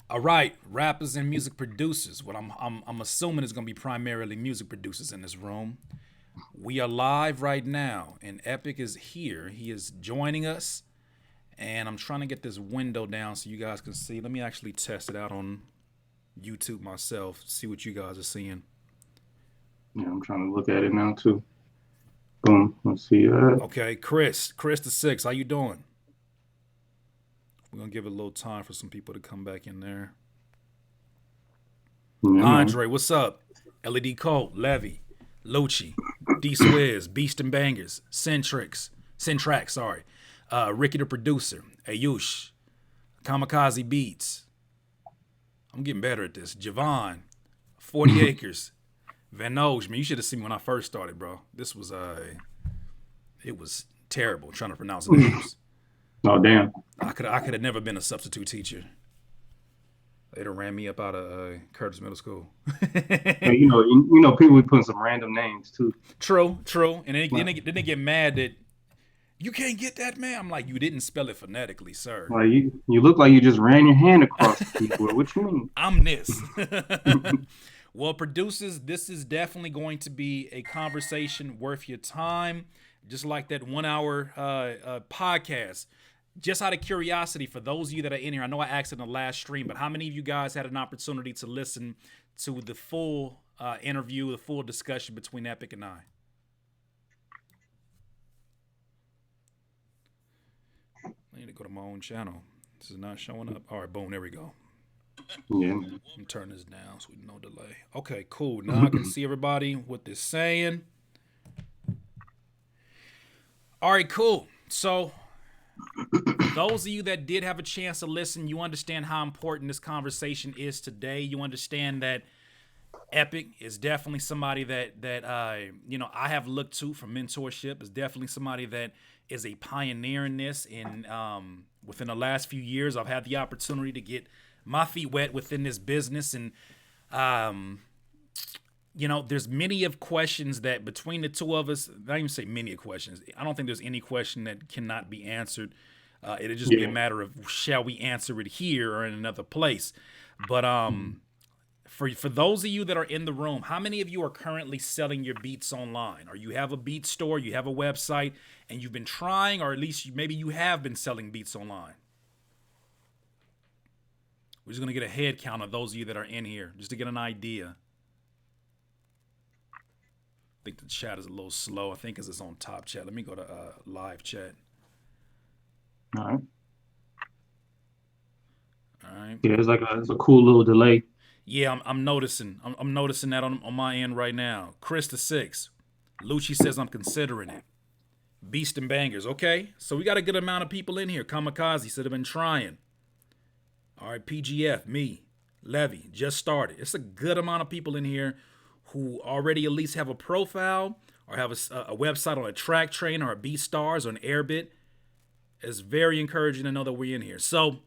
All right, rappers and music producers. What I'm assuming is going to be primarily music producers in this room. We are live right now, and Epik is here. He is joining us, and I'm trying to get this window down so you guys can see. Let me actually test it out on YouTube myself. See what you guys are seeing. Yeah, I'm trying to look at it now too. Boom. Let's see that. Okay, Chris the six. How you doing? We're gonna give it a little time for some people to come back in there. Yeah, man. Andre, what's up? LED Colt, Levy, Lucci, D Swizz, Beast and Bangers, Centrax, sorry. Ricky the producer, Ayush, Kamikaze Beats. I'm getting better at this. Javon, 40 Acres, Van Oge. Man, you should have seen me when I first started, bro. This was it was terrible trying to pronounce names. Oh, damn. I could have never been a substitute teacher. They'd have ran me up out of Curtis Middle School. Hey, people be putting some random names too. True. And Like, then they get mad that you can't get that, man. I'm like, you didn't spell it phonetically, sir. like you look like you just ran your hand across the keyboard. What you mean? I'm this. Well, producers, this is definitely going to be a conversation worth your time, just like that 1 hour podcast. Just out of curiosity, for those of you that are in here, I know I asked in the last stream, but how many of you guys had an opportunity to listen to the full interview, the full discussion between Epik and I? I need to go to my own channel. This is not showing up. All right, boom, there we go. Yeah. I'm turn this down so we no delay. Okay, cool. Now I can see everybody what they're saying. All right, cool. So those of you that did have a chance to listen, you understand how important this conversation is today. You understand that Epik is definitely somebody that I have looked to for mentorship. Is definitely somebody that is a pioneer in this. And within the last few years, I've had the opportunity to get my feet wet within this business. And um, there's many of questions that between the two of us, I don't even say many of questions. I don't think there's any question that cannot be answered. It'll just be a Yeah. matter of shall we answer it here or in another place. But for those of you that are in the room, how many of you are currently selling your beats online? Or you have a beat store, you have a website, and you've been trying, or at least maybe you have been selling beats online? We're just gonna get a head count of those of you that are in here, just to get an idea. I think the chat is a little slow. I think it's on top chat. Let me go to live chat. All right. All right. Yeah, it's a cool little delay. Yeah, I'm noticing. I'm noticing that on my end right now. Chris the six, Lucci says I'm considering it. Beast and Bangers. Okay, so we got a good amount of people in here. Kamikaze said I've been trying. All right, PGF, me, Levy, just started. It's a good amount of people in here who already at least have a profile or have a website on a track train or a BeatStars or an Airbit. It's very encouraging to know that we're in here. So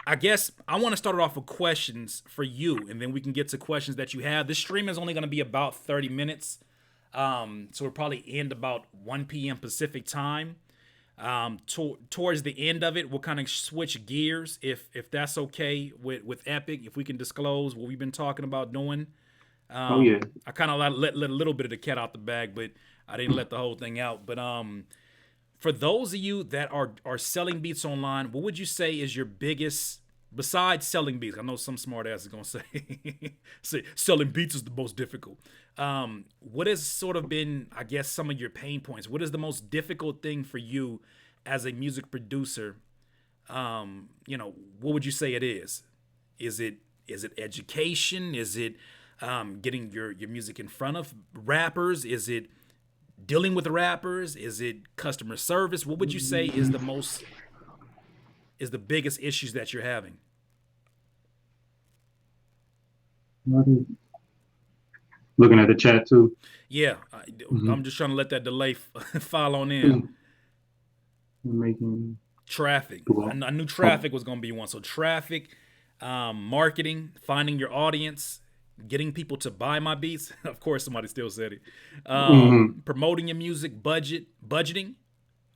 I guess I want to start it off with questions for you, and then we can get to questions that you have. This stream is only going to be about 30 minutes. So we'll probably end about 1 p.m. Pacific time. Towards the end of it, we'll kind of switch gears if that's okay with Epik. If we can disclose what we've been talking about doing, Oh yeah. I kind of let a little bit of the cat out the bag, but I didn't let the whole thing out. But for those of you that are selling beats online, what would you say is your biggest, besides selling beats? I know some smart ass is gonna say say selling beats is the most difficult. What has sort of been, I guess, some of your pain points? What is the most difficult thing for you as a music producer? What would you say it is? Is it education? Is it getting your music in front of rappers? Is it dealing with rappers? Is it customer service? What would you say is the biggest issues that you're having? Looking at the chat too. Yeah, I'm Hmm. just trying to let that delay file on in. Making Traffic. I, well, I knew oh, traffic was going to be one. So traffic, marketing, finding your audience, getting people to buy my beats. Of course, somebody still said it. mhm. Promoting your music, budgeting.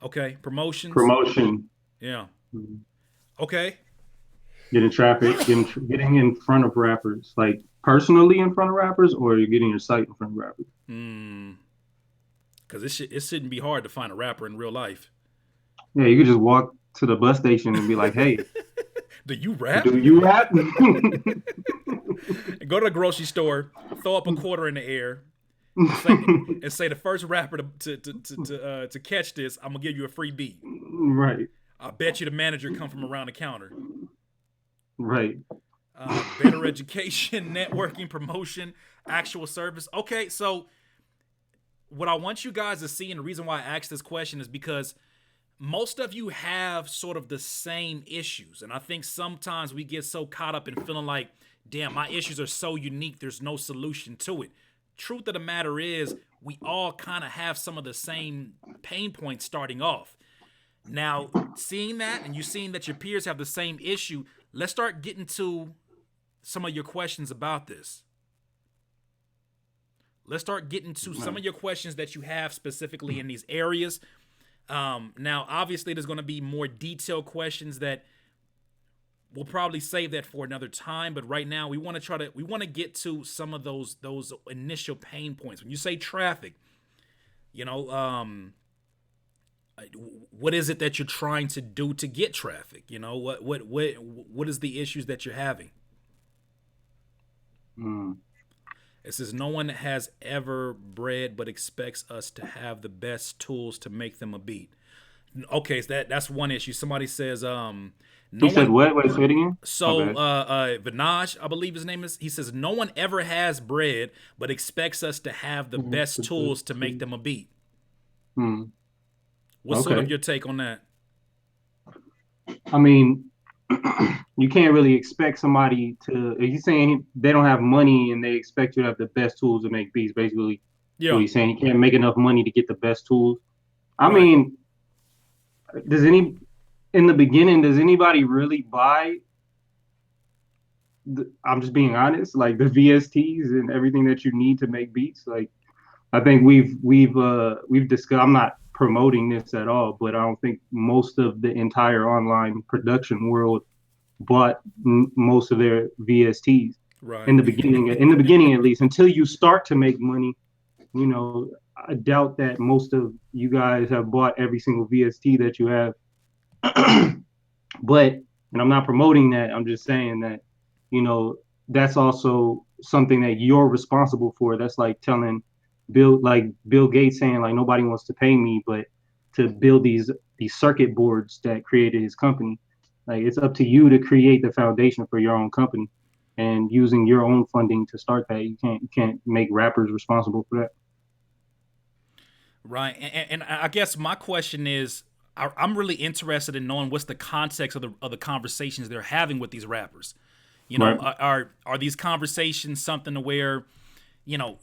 Okay, promotions. Promotion. Yeah. Mhm. Okay. Getting traffic, getting in front of rappers, like personally in front of rappers, or you're getting your site in front of rappers. Hmm. Because it shouldn't be hard to find a rapper in real life. Yeah, you could just walk to the bus station and be like, "Hey, Do you rap? do you rap?" Go to the grocery store, throw up a quarter in the air, and say the first rapper to catch this, I'm gonna give you a free beat. Right, I bet you the manager come from around the counter. right. Better education, networking, promotion, actual service. Okay, so what I want you guys to see, and the reason why I asked this question is because most of you have sort of the same issues. And I think sometimes we get so caught up in feeling like, damn, my issues are so unique, there's no solution to it. Truth of the matter is, we all kind of have some of the same pain points starting off. Now, seeing that and you seeing that your peers have the same issue, let's start getting to some of your questions about this. Let's start getting to some of your questions that you have specifically in these areas. Now, obviously, there's going to be more detailed questions that we'll probably save that for another time. But right now, we want to get to some of those initial pain points. When you say traffic, you know, what is it that you're trying to do to get traffic? You know, what is the issues that you're having? Mm. It says no one has ever bred but expects us to have the best tools to make them a beat. Okay, so that's one issue. Somebody says He no said, one. "What? Wait, say it again." My So bad. Vinaj, I believe his name is. He says no one ever has bred but expects us to have the Mhm. best tools to make them a beat. Hmm. What's sort of Okay. your take on that? I mean, you can't really expect somebody to. He's saying they don't have money and they expect you to have the best tools to make beats. Basically, what Yeah, he's saying, you can't make enough money to get the best tools. I right. mean, does any in the beginning does anybody really buy? I'm just being honest, like the VSTs and everything that you need to make beats. Like I think we've discussed. I'm not promoting this at all, but I don't think most of the entire online production world bought most of their VSTs Right. in the beginning. In the beginning, at least, until you start to make money, you know, I doubt that most of you guys have bought every single VST that you have. But, and I'm not promoting that. I'm just saying that, you know, that's also something that you're responsible for. That's like telling Bill Gates saying like nobody wants to pay me, but to build these circuit boards that created his company. Like it's up to you to create the foundation for your own company and using your own funding to start that. You can't make rappers responsible for that. Right. And I guess my question is, I'm really interested in knowing what's the context of the conversations they're having with these rappers. You know, Right. are these conversations something to where, you know,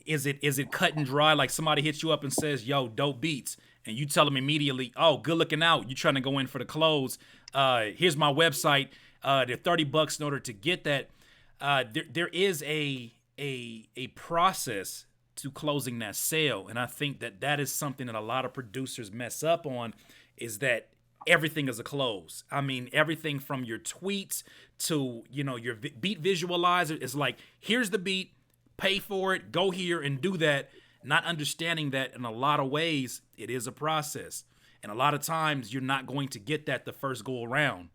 is it cut and dry? Like somebody hits you up and says, "Yo, dope beats," and you tell them immediately, "Oh, good looking out. You trying to go in for the clothes? Here's my website. They're $30 in order to get that." There is a process to closing that sale, and I think that is something that a lot of producers mess up on, is that everything is a close. I mean, everything from your tweets to your beat visualizer is like, here's the beat, pay for it, go here and do that, not understanding that in a lot of ways it is a process. And a lot of times you're not going to get that the first go around.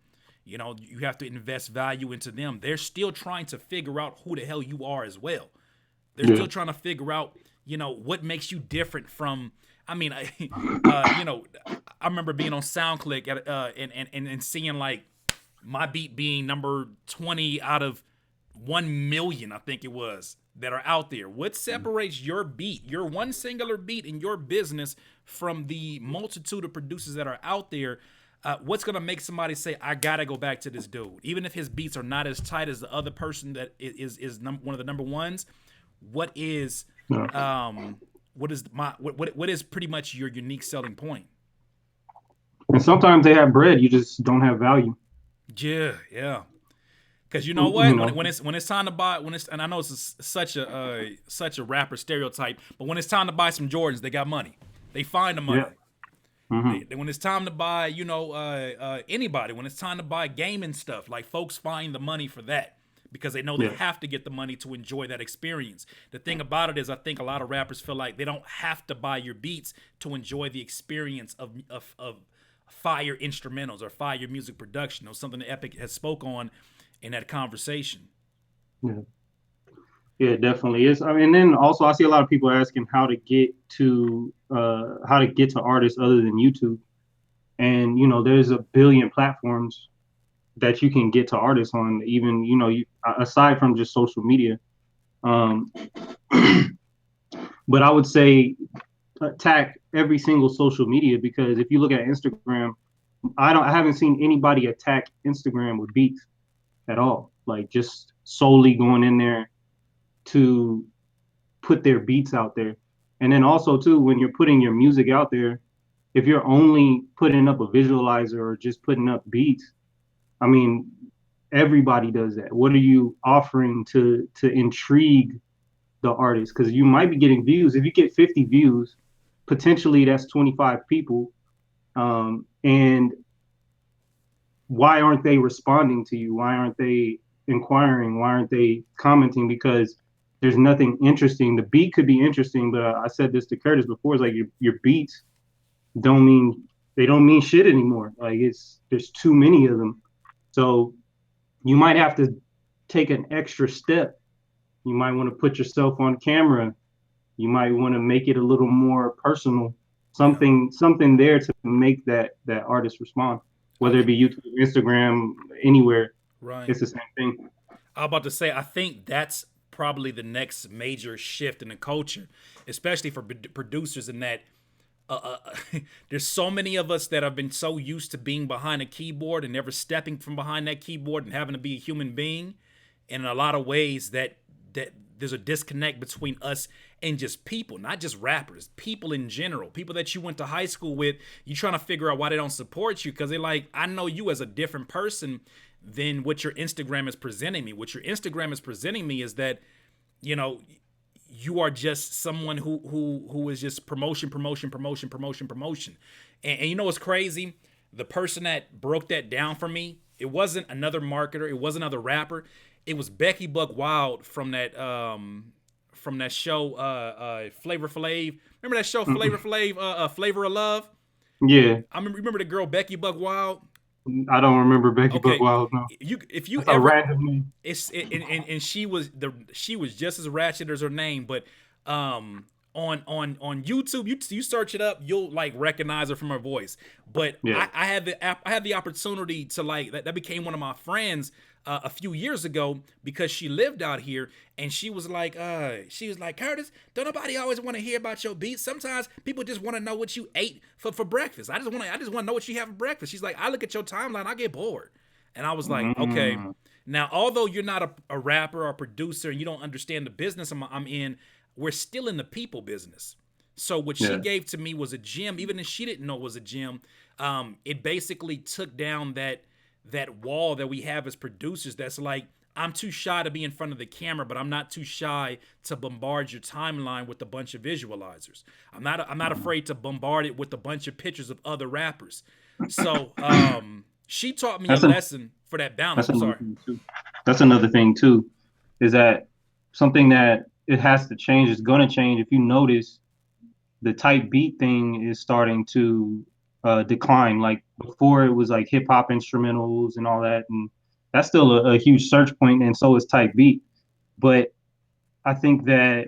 You have to invest value into them. They're still trying to figure out who the hell you are as well. They're Yeah. still trying to figure out, what makes you different from. I mean, I remember being on SoundClick and seeing like my beat being number 20 out of 1 million, I think it was, that are out there. What separates your beat, your one singular beat in your business, from the multitude of producers that are out there? What's gonna make somebody say, "I gotta go back to this dude," even if his beats are not as tight as the other person that is one of the number ones? What is Yeah. what is pretty much your unique selling point? And sometimes they have bread, you just don't have value. Yeah, yeah. Because you know You what, know, when it's time to buy, and I know it's such a rapper stereotype, but when it's time to buy some Jordans, they got money. They find the yeah. money. Hmm. When it's time to buy, anybody, when it's time to buy gaming stuff, like folks find the money for that because they know they Yeah. have to get the money to enjoy that experience. The thing about it is, I think a lot of rappers feel like they don't have to buy your beats to enjoy the experience of fire instrumentals or fire music production, or something that Epic has spoke on in that conversation. Yeah. Yeah, it definitely is. I mean, and then also I see a lot of people asking how to get to artists other than YouTube. And there's a billion platforms that you can get to artists on, even aside from just social media. Um, but I would say attack every single social media, because if you look at Instagram, I haven't seen anybody attack Instagram with beats at all. Like just solely going in there to put their beats out there. And then also too, when you're putting your music out there, if you're only putting up a visualizer or just putting up beats, I mean, everybody does that. What are you offering to intrigue the artist? Because you might be getting views. If you get 50 views, potentially that's 25 people. And why aren't they responding to you? Why aren't they inquiring? Why aren't they commenting? Because there's nothing interesting. The beat could be interesting, but I said this to Curtis before. It's like your beats don't mean they don't mean shit anymore. Like there's too many of them. So you might have to take an extra step. You might want to put yourself on camera. You might want to make it a little more personal. Yeah, Something there to make that artist respond, I whether it think be YouTube, Instagram, anywhere. right. It's the same thing. I was about to say, I think that's probably the next major shift in the culture, especially for producers. In that, there's so many of us that have been so used to being behind a keyboard and never stepping from behind that keyboard and having to be a human being. And in a lot of ways, that there's a disconnect between us and just people, not just rappers, people in general, people that you went to high school with. You trying to figure out why they don't support you because they're like, I know you as a different person than what your Instagram is presenting me. What your Instagram is presenting me is that, you know, you are just someone who is just promotion, promotion, promotion, promotion, promotion. And you know what's crazy? The person that broke that down for me, it wasn't another marketer, it wasn't another rapper. It was Becky Buck Wild from that show Flavor Flav. Remember that show Flavor Mm-mm. Flav, Flavor of Love? Yeah, Remember the girl Becky Buck Wild? I don't remember Becky Buck Okay, Wild. No, you if you that's a ever random name. and she was just as ratchet as her name, but on YouTube, you search it up, you'll like recognize her from her voice. But Yeah. I had the opportunity to like that became one of my friends a few years ago because she lived out here, and she was like, Curtis, don't nobody always want to hear about your beats. Sometimes people just want to know what you ate for breakfast. I just want to know what you have for breakfast. She's like, I look at your timeline, I get bored. And I was like, okay. Mm, Now, although you're not a rapper or a producer and you don't understand the business I'm in, we're still in the people business. So what she yeah. gave to me was a gem, even if she didn't know it was a gem. It basically took down that wall that we have as producers. That's like, I'm too shy to be in front of the camera, but I'm not too shy to bombard your timeline with a bunch of visualizers. I'm not afraid to bombard it with a bunch of pictures of other rappers. So she taught me a That's a lesson for that balance. that's I'm another sorry. thing too. That's another thing too, is that something that it has to change. It's going to change. If you notice, the type beat thing is starting to decline. Like before, it was like hip hop instrumentals and all that, and that's still a huge search point, and so is type beat. But I think that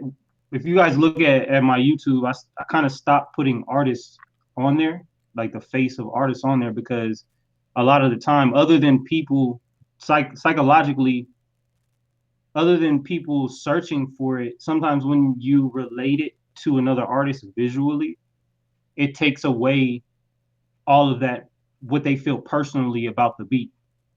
if you guys look at my YouTube, I kind of stopped putting artists on there, like the face of artists on there, because a lot of the time, other than people psychologically, other than people searching for it, sometimes when you relate it to another artist visually, it takes away all of that, what they feel personally about the beat,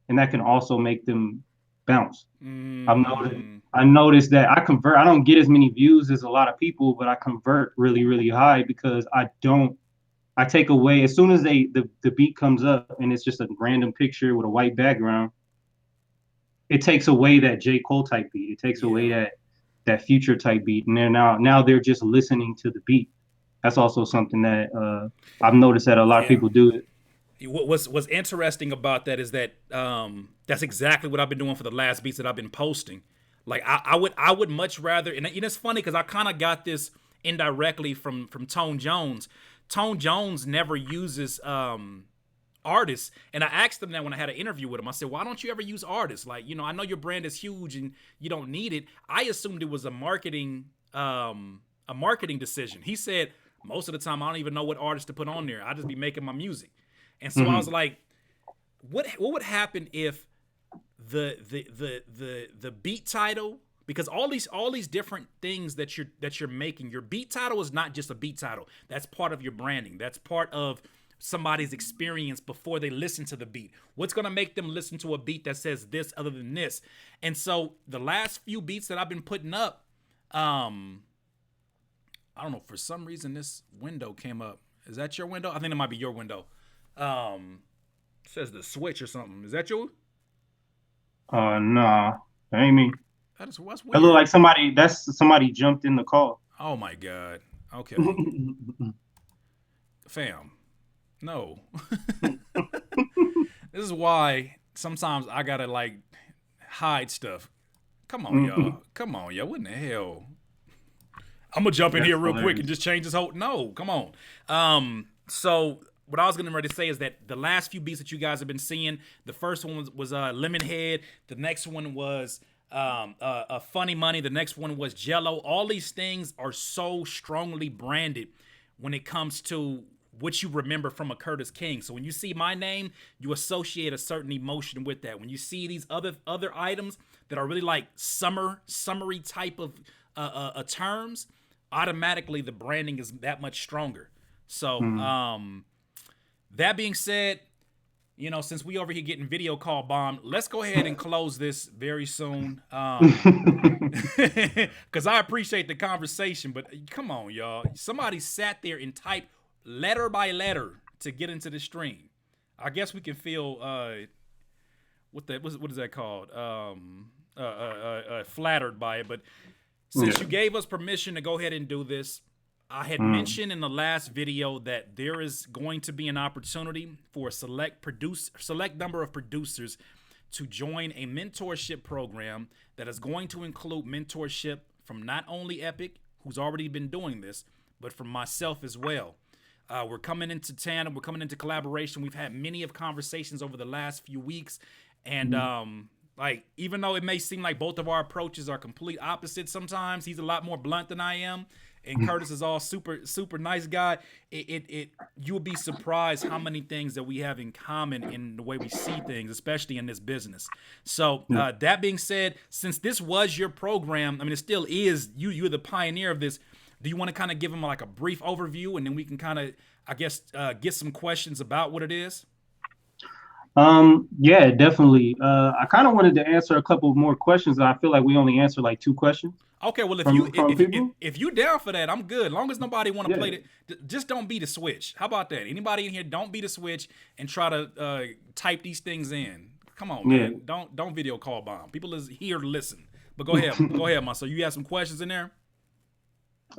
and that can also make them bounce. I've noticed. Mm, I noticed that I convert. I don't get as many views as a lot of people, but I convert really, really high because I don't. I take away as soon as the beat comes up and it's just a random picture with a white background. It takes away that J. Cole type beat. It takes away yeah. that Future type beat, and they're now they're just listening to the beat That's also something that I've noticed that a lot of Yeah. people do. What's interesting about that is that that's exactly what I've been doing for the last beats that I've been posting. Like I would much rather, and it's funny because I kind of got this indirectly from Tone Jones. Tone Jones never uses artists, and I asked him that when I had an interview with him. I said, "Why don't you ever use artists? Like, I know your brand is huge and you don't need it." I assumed it was a marketing decision. He said most of the time I don't even know what artist to put on there. I just be making my music. And so I Hmm. was like, what would happen if the beat title, because all these different things that you're making, your beat title is not just a beat title. That's part of your branding. That's part of somebody's experience before they listen to the beat. What's going to make them listen to a beat that says this other than this? And so the last few beats that I've been putting up, I don't know, for some reason this window came up. Is that your window? I think it might be your window. It says the switch or something. Is that you? Nah, that ain't me. That is what's It look weird. like somebody. That's somebody jumped in the call. Oh my god. Okay. Fam. No. This is why sometimes I gotta like hide stuff. Come on, y'all. Come on, y'all. What in the hell? I'm gonna jump in That's here real quick and hilarious. just change this whole. No, come on. So what I was gonna ready to say is that the last few beats that you guys have been seeing, the first one was Lemonhead. The next one was Funny Money. The next one was Jello. All these things are so strongly branded when it comes to what you remember from a Curtis King. So when you see my name, you associate a certain emotion with that. When you see these other items that are really like summery type of terms, automatically the branding is that much stronger. So Mm. that being said, since we over here getting video call bombed, let's go ahead and close this very soon. Because I appreciate the conversation, but come on, y'all. Somebody sat there and typed letter by letter to get into the stream. I guess we can feel what is that called? Flattered by it. But since you Yeah. gave us permission to go ahead and do this, I had Mm. mentioned in the last video that there is going to be an opportunity for a select number of producers to join a mentorship program that is going to include mentorship from not only Epik, who's already been doing this, but from myself as well. We're coming into tandem. We're coming into collaboration. We've had many of conversations over the last few weeks, and Mm. like, even though it may seem like both of our approaches are complete opposites sometimes, he's a lot more blunt than I am, and Curtis is all super nice guy. You'll be surprised how many things that we have in common in the way we see things, especially in this business. So Yeah. that being said, since this was your program, I mean, it still is. You're the pioneer of this. Do you want to kind of give him like a brief overview, and then we can kind of, I guess, get some questions about what it is? Yeah, definitely. I kind of wanted to answer a couple more questions. I feel like we only answered like two questions Okay, well, if you from people. if you down for that, I'm good. Long as nobody want to Yeah. play it, just don't be the switch. How about that? Anybody in here, don't be the switch and try to type these things in. Come on, Yeah. man. Don't video call bomb. People is here to listen. But go ahead, Marcel. You have some questions in there.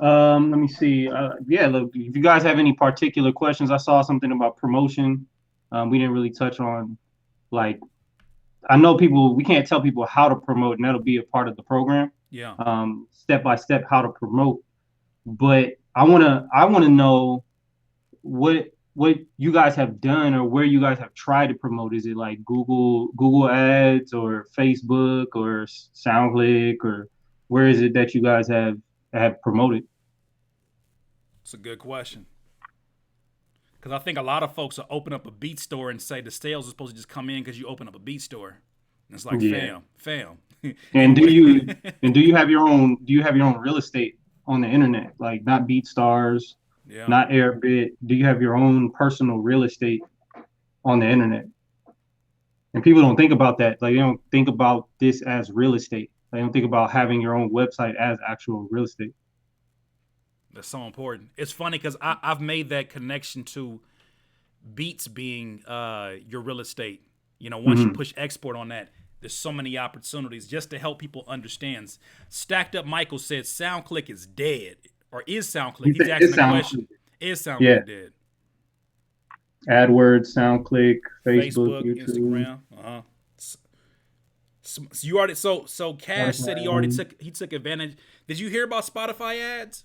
Let me see. Yeah, look, if you guys have any particular questions, I saw something about promotion. We didn't really touch on like I know people we can't tell people how to promote, and that'll be a part of the program. Yeah. Step by step how to promote. But I wanna know what you guys have done or where you guys have tried to promote. Is it like Google Ads or Facebook or SoundClick or where is it that you guys have promoted? It's a good question. Because I think a lot of folks will open up a beat store and say the sales are supposed to just come in because you open up a beat store. And it's like, Yeah. fam. And and do what? you have your own real estate on the internet? Like not BeatStars, Yeah. not Airbit. Do you have your own personal real estate on the internet? And people don't think about that. Like they don't think about this as real estate. They don't think about having your own website as actual real estate. That's so important. It's funny because I've made that connection to beats being your real estate. Once you Hmm. push export on that, there's so many opportunities just to help people understand. Stacked Up Michael said SoundClick is dead, or is SoundClick? You He's said it asking a sounds question. It sounds Yeah, really dead. AdWords, SoundClick, Facebook, Facebook, YouTube, Instagram. So you already so Cash said Spotify. he took advantage. Did you hear about Spotify ads?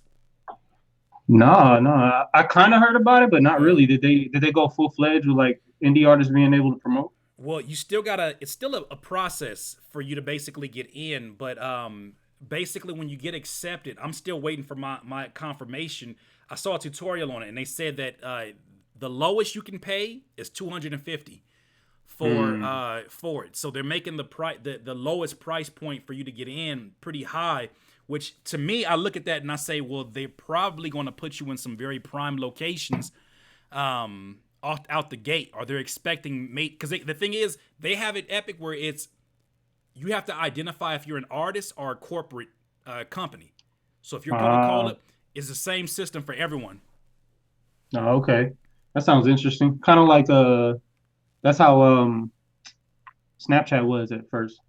No, no, I kind of heard about it, but not Well, really. Did they go full fledged with like indie artists being able to promote? well, you still gotta. It's still a process for you to basically get in, but basically when you get accepted, I'm still waiting for my confirmation. I saw a tutorial on it, and they said that the lowest you can pay is 250 Mm. for it. So they're making the lowest price point for you to get in pretty high. Which to me, I look at that and I say, well, they're probably going to put you in some very prime locations out the gate. Or they're expecting mate because the thing is they have it Epic where it's you have to identify if you're an artist or a corporate company. So if you're Coca Uh, Cola, it's the same system for everyone. oh, okay. That sounds interesting. Kind of like that's how Snapchat was at first,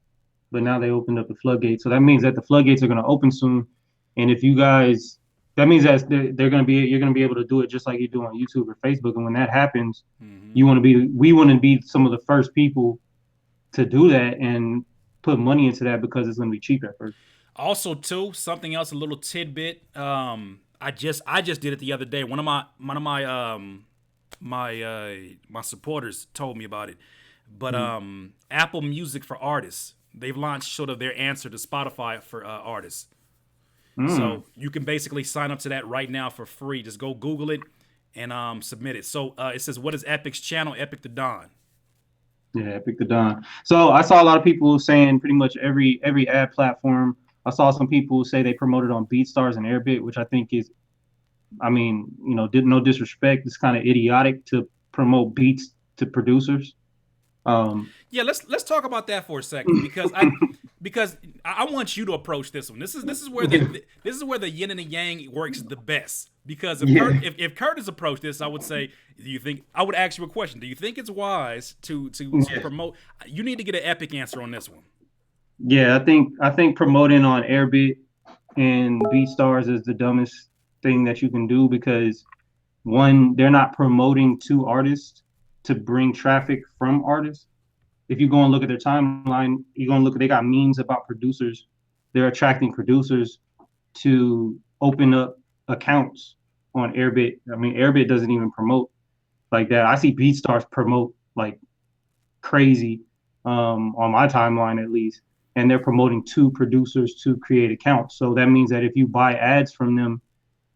but now they opened up the floodgates. So that means that the floodgates are going to open soon. And if you guys, that means that they're going to be, you're going to be able to do it just like you do on YouTube or Facebook. And when that happens, Mm-hmm. we want to be some of the first people to do that and put money into that because it's going to be cheap at first. Also, too, something else, a little tidbit. I just did it the other day. One of my supporters told me about it. But Mm. Apple Music for artists, they've launched sort of their answer to Spotify for artists. Mm. So you can basically sign up to that right now for free. Just go Google it and submit it. So it says, "What is Epic's channel? Epic the Don." Yeah, pick the Don. So I saw a lot of people saying pretty much every ad platform. I saw some people say they promoted on BeatStars and Airbit, which I think is, I mean, did no disrespect. It's kind of idiotic to promote beats to producers. Um, Yeah, let's talk about that for a second because I want you to approach this one. This is where the yin and the yang works the best. Because if yeah, if Curtis approached this, I would say, do you think I would ask you a question? Do you think it's wise to yeah, promote? You need to get an epic answer on this one. yeah. I think promoting on Airbit and BeatStars is the dumbest thing that you can do because one, they're not promoting to artists to bring traffic from artists. If you go and look at their timeline, you're gonna look at they got memes about producers. They're attracting producers to open up accounts on Airbit. I mean, Airbit doesn't even promote like that. I see BeatStars promote like crazy on my timeline at least, and they're promoting to producers to create accounts. So that means that if you buy ads from them,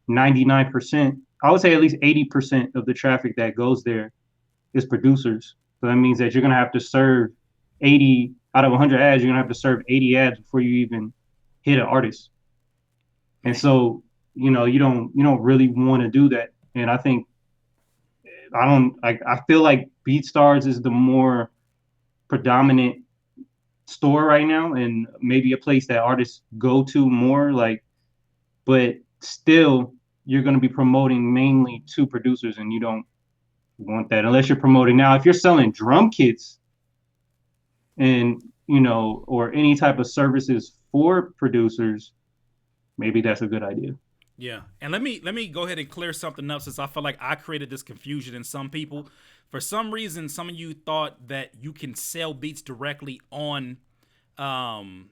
99%, I would say at least 80% of the traffic that goes there is producers. So that means that you're gonna have to serve 80 out of 100 ads. You're gonna have to serve 80 ads before you even hit an artist. And Man, so you don't really want to do that. And I think I don't I feel like BeatStars is the more predominant store right now, and maybe a place that artists go to more. Like, but still, you're gonna be promoting mainly to producers, and you don't want that unless you're promoting now. If you're selling drum kits and or any type of services for producers, maybe that's a good idea. yeah. And let me go ahead and clear something up since I feel like I created this confusion in some people. For some reason, some of you thought that you can sell beats directly on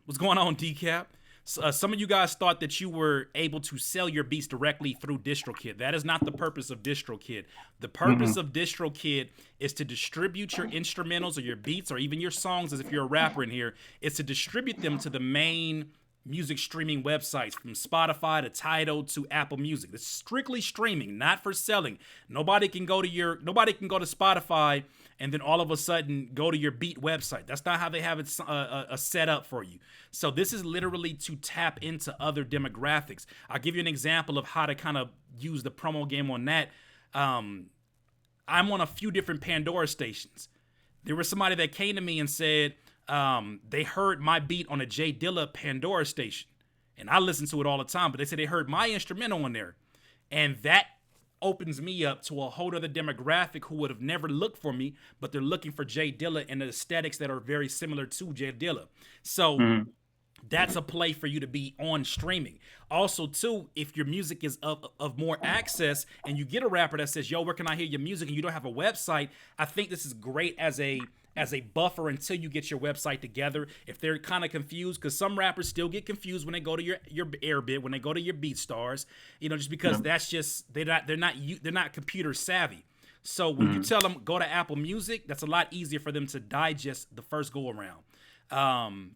what's going on, Decap. Some of you guys thought that you were able to sell your beats directly through DistroKid. That is not the purpose of DistroKid. The purpose Mm-mm. of DistroKid is to distribute your instrumentals or your beats or even your songs, as if you're a rapper in here, is to distribute them to the main music streaming websites from Spotify to Tidal to Apple Music. It's strictly streaming, not for selling. Nobody can go to Spotify and then all of a sudden go to your beat website. That's not how they have it set up for you. So this is literally to tap into other demographics. I'll give you an example of how to kind of use the promo game on that. Um, I'm on a few different Pandora stations. There was somebody that came to me and said they heard my beat on a Jay Dilla Pandora station. And I listen to it all the time, but they said they heard my instrumental on there. And that opens me up to a whole other demographic who would have never looked for me, but they're looking for Jay Dilla and the aesthetics that are very similar to Jay Dilla. So Mm-hmm. that's a play for you to be on streaming. Also, too, if your music is of more access and you get a rapper that says, yo, where can I hear your music? And you don't have a website, I think this is great as a buffer until you get your website together. If they're kind of confused, because some rappers still get confused when they go to your Airbit, when they go to your BeatStars, just because that's just they're not computer savvy. So when you tell them go to Apple Music, that's a lot easier for them to digest the first go around.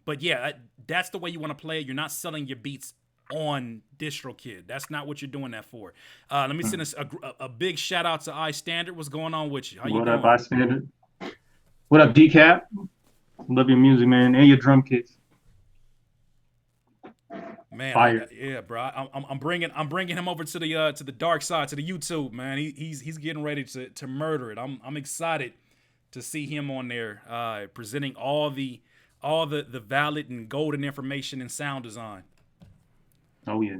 But yeah, that's the way you want to play it. You're not selling your beats on DistroKid. That's not what you're doing that for. Let me send us a big shout out to iStandard. What's going on with you? How you What doing? up, iStandard? What up, DCap? Love your music, man, and your drum kits. Man, Fire. yeah, bro. I'm bringing him over to the dark side, to the YouTube, man. He's getting ready to murder it. I'm excited to see him on there, presenting all the valid and golden information in sound design. Oh yeah.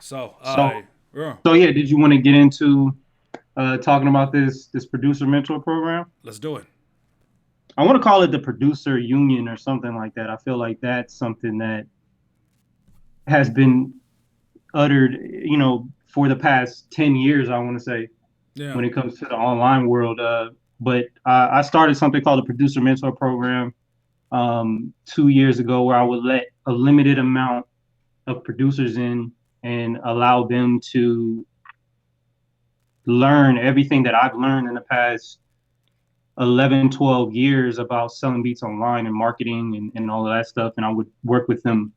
So, So yeah, so yeah, did you want to get into talking about this producer mentor program? let's do it. I want to call it the producer union or something like that. I feel like that's something that has been uttered, for the past 10 years, I want to say, Yeah. when it comes to the online world. But I started something called the producer mentor program 2 years ago, where I would let a limited amount of producers in and allow them to learn everything that I've learned in the past 11, 12 years about selling beats online and marketing and all of that stuff. And I would work with them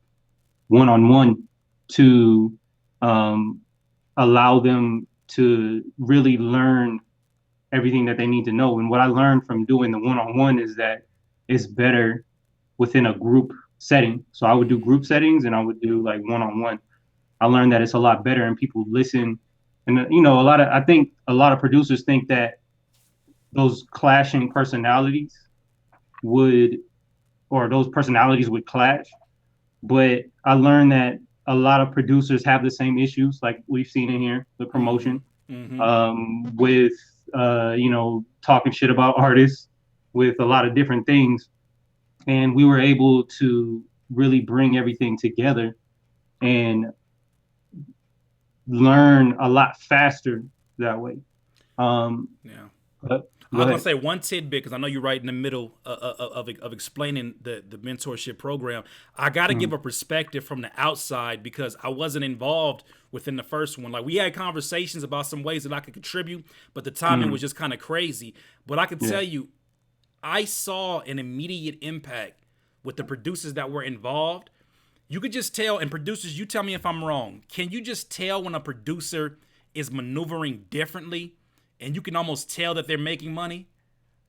one on one to um, allow them to really learn everything that they need to know. And what I learned from doing the one on one is that it's better within a group setting. So I would do group settings and I would do like one on one. I learned that it's a lot better and people listen. And I think a lot of producers think that those clashing personalities would, or those personalities would clash. But I learned that a lot of producers have the same issues, like we've seen in here, the promotion, Mm-hmm. with talking shit about artists, with a lot of different things, and we were able to really bring everything together and learn a lot faster that way. Yeah. But I go was gonna ahead. say one tidbit because I know you're right in the middle of explaining the mentorship program. I got to give Mhm. a perspective from the outside because I wasn't involved within the first one. Like we had conversations about some ways that I could contribute, but the timing Mhm. was just kind of crazy. But I could Yeah. tell you, I saw an immediate impact with the producers that were involved. You could just tell, and producers, you tell me if I'm wrong. Can you just tell when a producer is maneuvering differently, and you can almost tell that they're making money?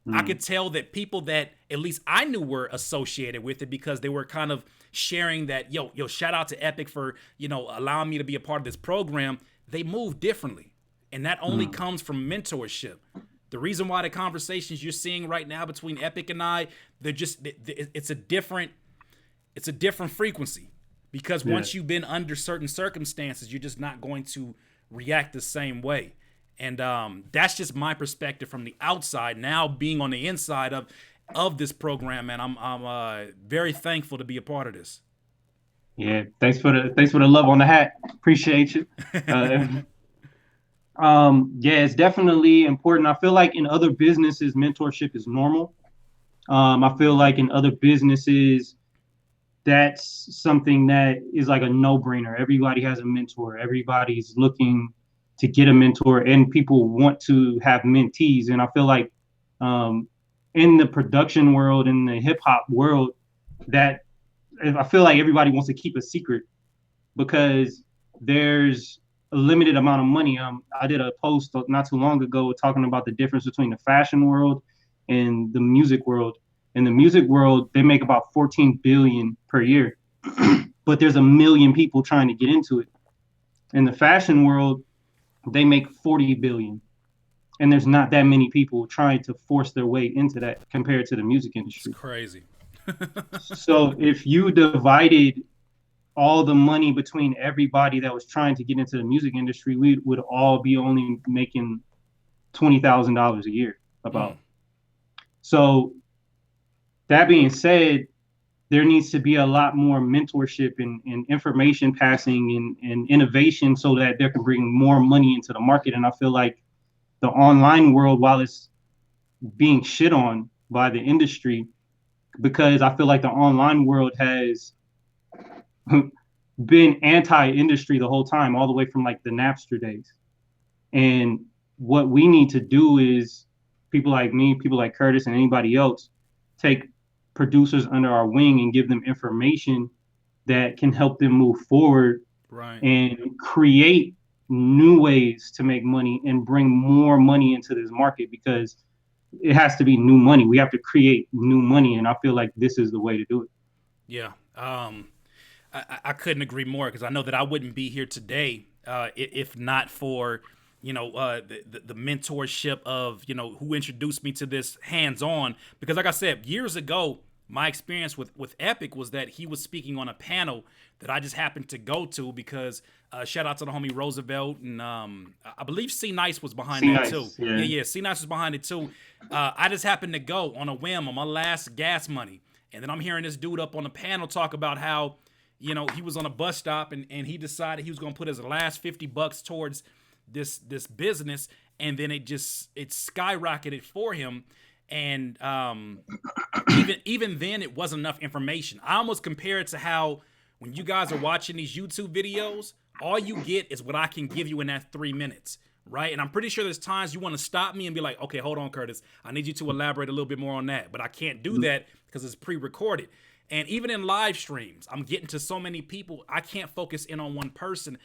I Mhm. could tell that people that at least I knew were associated with it because they were kind of sharing that, yo, shout out to Epik for, allowing me to be a part of this program. They move differently. And that only Mhm. comes from mentorship. The reason why the conversations you're seeing right now between Epik and I, they're just it's a different frequency. Because Yeah. once you've been under certain circumstances, you're just not going to react the same way. And that's just my perspective from the outside. Now being on the inside of this program, man, I'm very thankful to be a part of this. Yeah. Thanks for the love on the hat. Appreciate you. Uh, yeah, it's definitely important. I feel like in other businesses, mentorship is normal. I feel like in other businesses, that's something that is like a no-brainer. Everybody has a mentor. Everybody's looking to get a mentor, and people want to have mentees. And I feel like um, in the production world, in the hip hop world, that I feel like everybody wants to keep a secret because there's a limited amount of money. I did a post not too long ago talking about the difference between the fashion world and the music world. In the music world, they make about 14 billion per year, but there's a million people trying to get into it. In the fashion world, they make 40 billion, and there's not that many people trying to force their way into that compared to the music It's industry. crazy. So if you divided all the money between everybody that was trying to get into the music industry, we would all be only making $20,000 a year Mm. about. So that being said, there needs to be a lot more mentorship and information passing and innovation so that there can bring more money into the market. And I feel like the online world, while it's being shit on by the industry, because I feel like the online world has been anti-industry the whole time, all the way from like the Napster days. And what we need to do is people like me, people like Curtis, and anybody else take producers under our wing and give them information that can help them move forward Right. and create new ways to make money and bring more money into this market, because it has to be new money. We have to create new money, and I feel like this is the way to do it. Yeah. I couldn't agree more because I know that I wouldn't be here today if not for the mentorship of who introduced me to this hands on. Because like I said years ago, my experience with Epik was that he was speaking on a panel that I just happened to go to because shout out to the homie Roosevelt and I believe C Nice was behind See, that too. nice, yeah. Yeah, C Nice was behind it too. I just happened to go on a whim on my last gas money, and then I'm hearing this dude up on the panel talk about how he was on a bus stop and he decided he was going to put his last $50 towards this business, and then it skyrocketed for him. And even then, it wasn't enough information. I almost compare it to how when you guys are watching these YouTube videos, all you get is what I can give you in that 3 minutes, right? And I'm pretty sure there's times you want to stop me and be like, okay, hold on, Curtis, I need you to elaborate a little bit more on that, but I can't do that because it's pre-recorded. And even in live streams, I'm getting to so many people, I can't focus in on one person.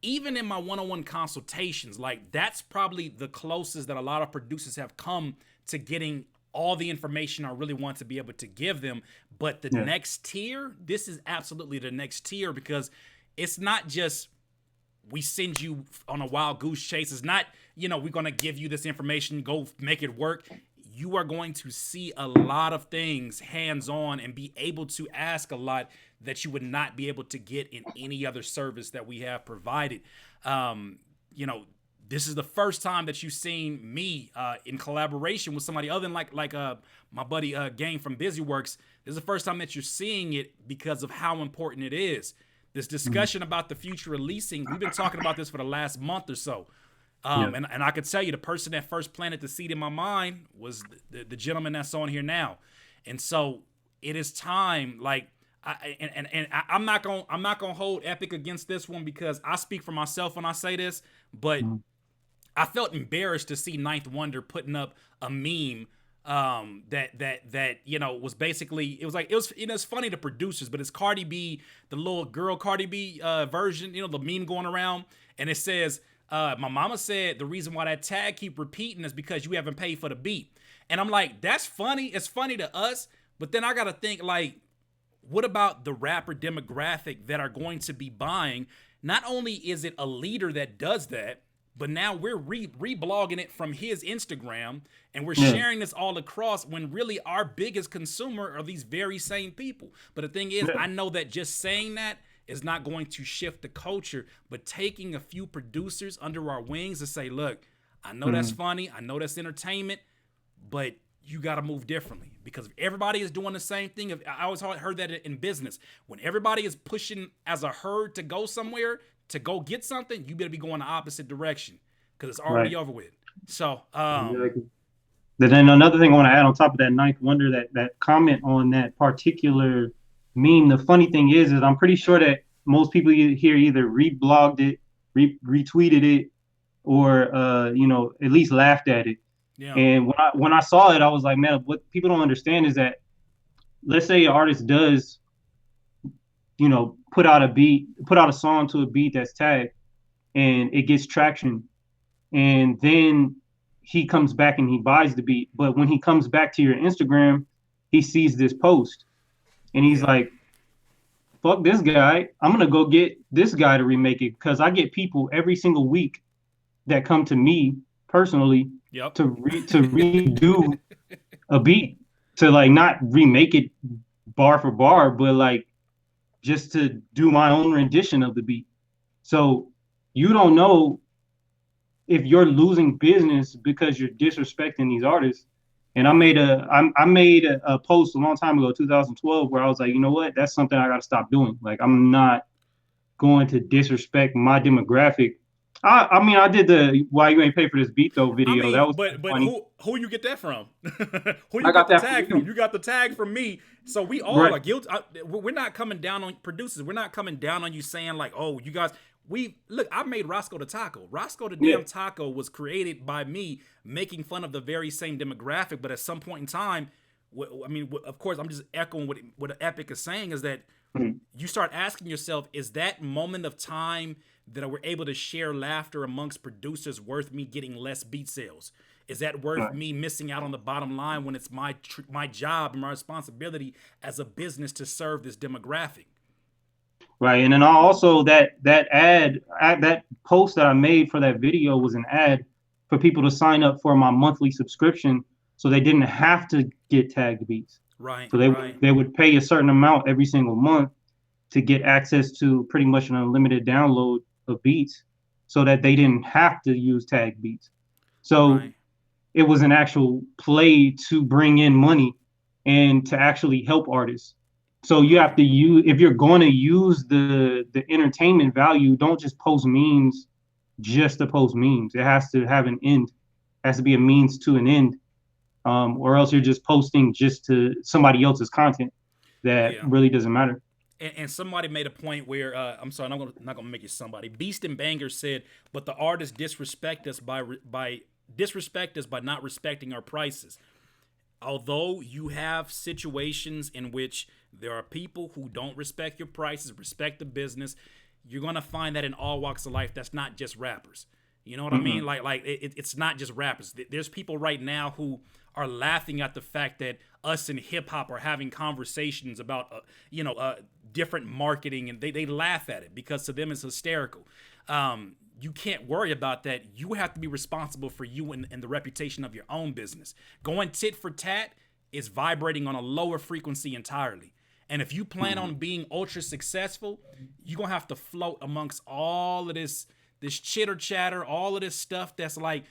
Even in my one-on-one consultations, like that's probably the closest that a lot of producers have come to getting all the information I really want to be able to give them. But the next tier, this is absolutely the next tier, because it's not just we send you on a wild goose chase. It's not, we're going to give you this information, go make it work. You are going to see a lot of things hands-on and be able to ask a lot that you would not be able to get in any other service that we have provided. This is the first time that you've seen me in collaboration with somebody other than like my buddy Game from BusyWorks. This is the first time that you're seeing it because of how important it is. This discussion about the future of leasing, we've been talking about this for the last month or so. And I could tell you the person that first planted the seed in my mind was the gentleman that's on here now. And so it is time, like, I'm not gonna hold Epik against this one because I speak for myself when I say this, but I felt embarrassed to see Ninth Wonder putting up a meme that was basically, it's funny to producers, but it's Cardi B, the little girl Cardi B version, the meme going around, and it says, my mama said the reason why that tag keep repeating is because you haven't paid for the beat. And I'm like, that's funny. It's funny to us, but then I gotta think, like, what about the rapper demographic that are going to be buying? Not only is it a leader that does that, but now we're reblogging it from his Instagram and we're sharing this all across, when really our biggest consumer are these very same people. But the thing is, I know that just saying that is not going to shift the culture, but taking a few producers under our wings to say, look, I know that's funny, I know that's entertainment, but you got to move differently, because if everybody is doing the same thing, I always heard that in business, when everybody is pushing as a herd to go somewhere, to go get something, you better be going the opposite direction because it's already over with. So, then another thing I want to add on top of that Ninth Wonder, that comment on that particular meme. The funny thing is I'm pretty sure that most people here either reblogged it, retweeted it, or at least laughed at it. Yeah. And when I saw it, I was like, man, what people don't understand is that, let's say an artist does, put out a song to a beat that's tagged, and it gets traction, and then he comes back and he buys the beat. But when he comes back to your Instagram, he sees this post, and he's like, fuck this guy, I'm gonna go get this guy to remake it, because I get people every single week that come to me personally to redo a beat, to like not remake it bar for bar, but like just to do my own rendition of the beat. So you don't know if you're losing business because you're disrespecting these artists, And Right. I made a post a long time ago, 2012, where I was like, you know what, that's something I got to stop doing. Like, I'm not going to disrespect my demographic. I mean, I did the "Why You Ain't Pay for This Beat Though" I video. That mean, was kind of but funny. who you get that from? Who you I get got the that from tag from? you, You got the tag from me. So we all right? are guilty. We're not coming down on producers. We're not coming down on you saying like, oh, you guys. We look. I made Roscoe the Taco. Roscoe the Yeah. damn Taco was created by me making fun of the very same demographic. But at some point in time, I mean, of course, I'm just echoing what Epic is saying is that Mhm. you start asking yourself, is that moment of time that we're able to share laughter amongst producers worth me getting less beat sales? Is that worth Right. me missing out on the bottom line when it's my job and my responsibility as a business to serve this demographic? Right. And then I also that post that I made for that video was an ad for people to sign up for my monthly subscription, so they didn't have to get tagged beats. Right, So right, they would pay a certain amount every single month to get access to pretty much an unlimited download of beats, so that they didn't have to use tag beats. So right. it was an actual play to bring in money and to actually help artists. So you have Right. to use, if you're going to use the entertainment value, don't just post memes just to post memes. It has to have an end. It has to be a means to an end, or else you're just posting just to somebody else's content that Yeah. really doesn't matter. And somebody made a point where I'm sorry, not gonna make it somebody. Beast and Banger said, but the artists disrespect us by disrespect us by not respecting our prices. Although you have situations in which there are people who don't respect your prices, respect the business, you're gonna find that in all walks of life. That's not just rappers. You know what I mean? Mm-mm. It's not just rappers. There's people right now who are laughing at the fact that us in hip hop are having conversations about different marketing, and they laugh at it because to them it's hysterical. You can't worry about that. You have to be responsible for you and the reputation of your own business. Going tit for tat is vibrating on a lower frequency entirely. And if you plan Mm-mm. on being ultra successful, you're gonna have to float amongst all of this chitter chatter, all of this stuff that's like,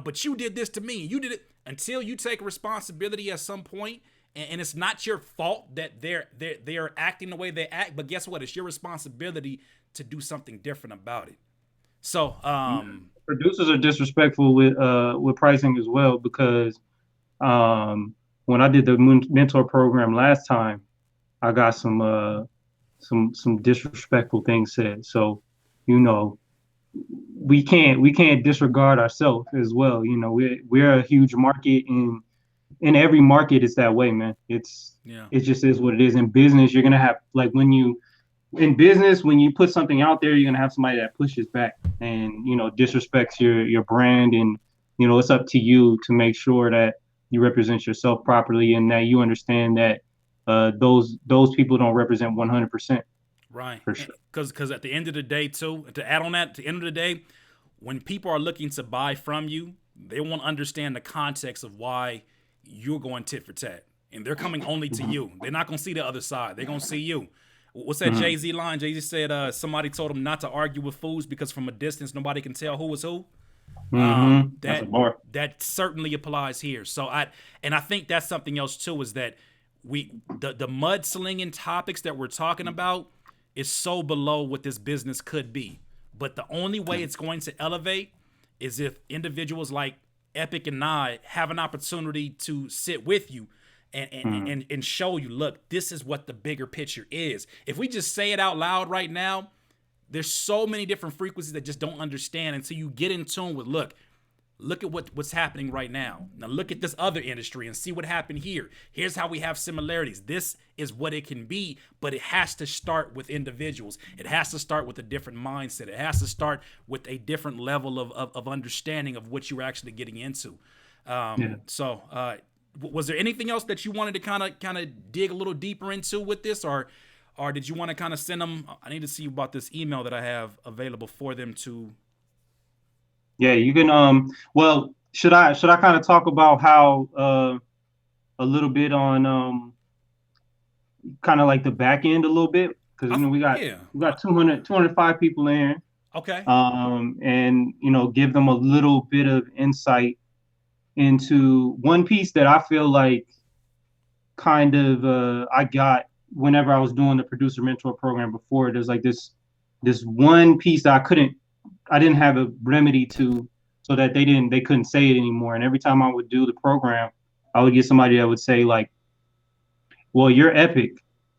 but you did this to me. You did it until you take responsibility at some point, and it's not your fault that they're acting the way they act. But guess what? It's your responsibility to do something different about it. So, Producers are disrespectful with pricing as well, because um, when I did the mentor program last time, I got some disrespectful things said. So, you know, we can't disregard ourselves as well. You know, we're a huge market, and in every market it's that way, man. yeah, It just is what it is. In business, you're gonna have, like, in business, when you put something out there, you're gonna have somebody that pushes back and, disrespects your brand. And, it's up to you to make sure that you represent yourself properly, and that you understand that those people don't represent 100% right. for sure. Because at the end of the day, too, to add on that, at the end of the day, when people are looking to buy from you, they want to understand the context of why you're going tit for tat, and they're coming only to you. They're not gonna see the other side. They're gonna see you. What's that Mm-hmm. Jay Z line? Jay Z said somebody told him not to argue with fools because from a distance nobody can tell who was who. Mm-hmm. That's a That bar. that certainly applies here. So I think that's something else too is that the mudslinging topics that we're talking about is so below what this business could be. But the only way it's going to elevate is if individuals like Epic and I have an opportunity to sit with you and and, Mm-hmm. and and show you, look, this is what the bigger picture is. If we just say it out loud right now, there's so many different frequencies that just don't understand until you get in tune with, look at what's happening right now. Now look at this other industry and see what happened here. Here's how we have similarities. This is what it can be, but it has to start with individuals. It has to start with a different mindset. It has to start with a different level of understanding of what you're actually getting into. Yeah. Was there anything else that you wanted to kind of dig a little deeper into with this, or did you want to kind of send them? I need to see about this email that I have available for them to. Yeah, you can well, should I kind of talk about how a little bit on kind of like the back end a little bit, because Yeah. we got 205 people in here, Okay. and give them a little bit of insight into one piece that I feel like kind of I got whenever I was doing the producer mentor program before. There's like this one piece that I didn't have a remedy to, so that they couldn't say it anymore. And every time I would do the program, I would get somebody that would say like, well, you're Epic,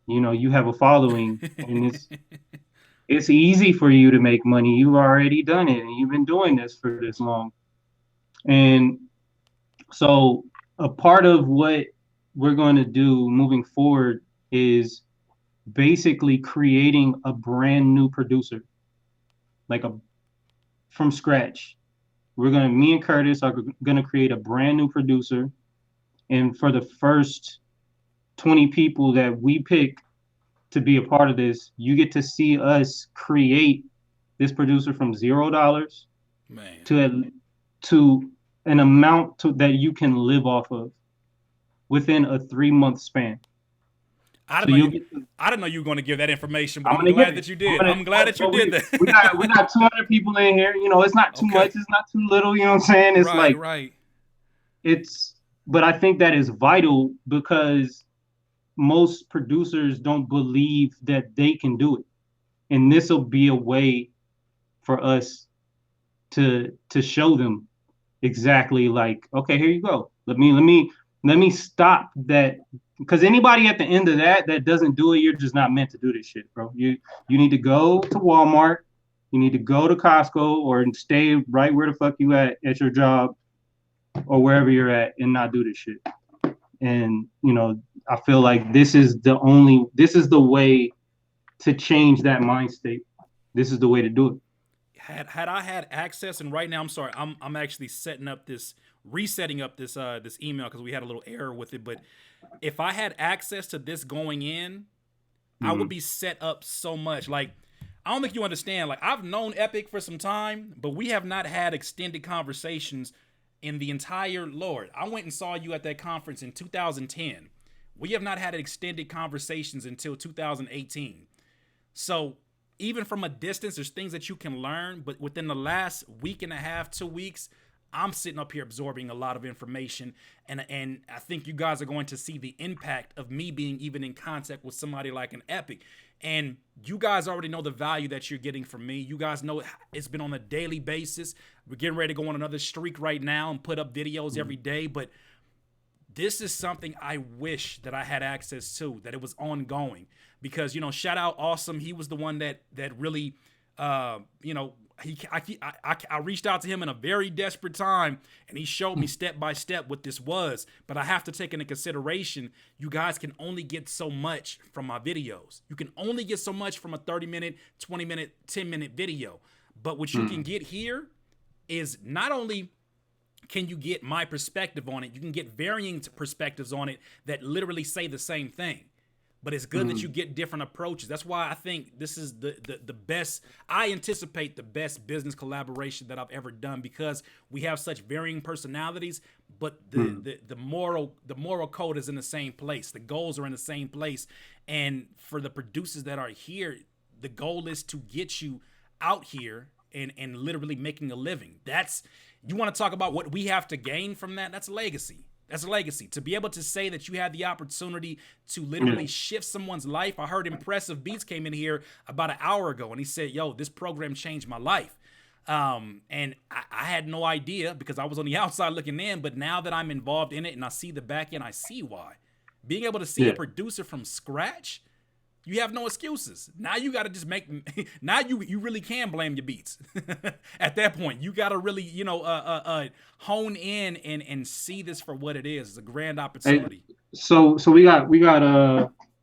you have a following, and it's easy for you to make money. You've already done it, and you've been doing this for this long. And so a part of what we're going to do moving forward is basically creating a brand new producer, like from scratch. Me and Curtis are going to create a brand new producer. And for the first 20 people that we pick to be a part of this, you get to see us create this producer from $0 to an amount that you can live off of within a 3-month span. I didn't know you were going to give that information, but I'm glad that you did. I'm glad that you did that. we got 200 people in here. It's not too much. It's not too little. You know what I'm saying? It's right. But I think that is vital because most producers don't believe that they can do it. And this will be a way for us to show them exactly like, okay, here you go. Let me stop that. Because anybody at the end of that doesn't do it, you're just not meant to do this shit, bro. You need to go to Walmart, you need to go to Costco, or stay right where the fuck you at your job or wherever you're at and not do this shit. And I feel like this is the way to change that mind state. This is the way to do it. Had I had access, and right now I'm actually resetting up this email because we had a little error with it, but if I had access to this going in, I would be set up so much. Like, I don't think you understand. Like, I've known Epik for some time, but we have not had extended conversations in the entire Lord. I went and saw you at that conference in 2010. We have not had extended conversations until 2018. So even from a distance, there's things that you can learn, but within the last week and a half, 2 weeks, I'm sitting up here absorbing a lot of information, and I think you guys are going to see the impact of me being even in contact with somebody like an Epik. And you guys already know the value that you're getting from me. You guys know it's been on a daily basis. We're getting ready to go on another streak right now and put up videos every day, but this is something I wish that I had access to, that it was ongoing. Because, shout out Awesome. He was the one that really, I reached out to him in a very desperate time, and he showed me step by step what this was. But I have to take into consideration, you guys can only get so much from my videos. You can only get so much from a 30-minute, 20-minute, 10-minute video. But what you can get here is not only can you get my perspective on it, you can get varying perspectives on it that literally say the same thing. But it's good that you get different approaches. That's why I think this is the best. I anticipate the best business collaboration that I've ever done, because we have such varying personalities, but the moral code is in the same place. The goals are in the same place. And for the producers that are here, the goal is to get you out here and literally making a living. You want to talk about what we have to gain from that? That's legacy. That's a legacy. To be able to say that you had the opportunity to literally shift someone's life. I heard Impressive Beats came in here about an hour ago, and he said, yo, this program changed my life. And I had no idea because I was on the outside looking in, but now that I'm involved in it and I see the back end, I see why. Being able to see a producer from scratch, you have no excuses. Now you got to just now you really can blame your beats. At that point, you got to really, hone in and see this for what it is. It's a grand opportunity. So we got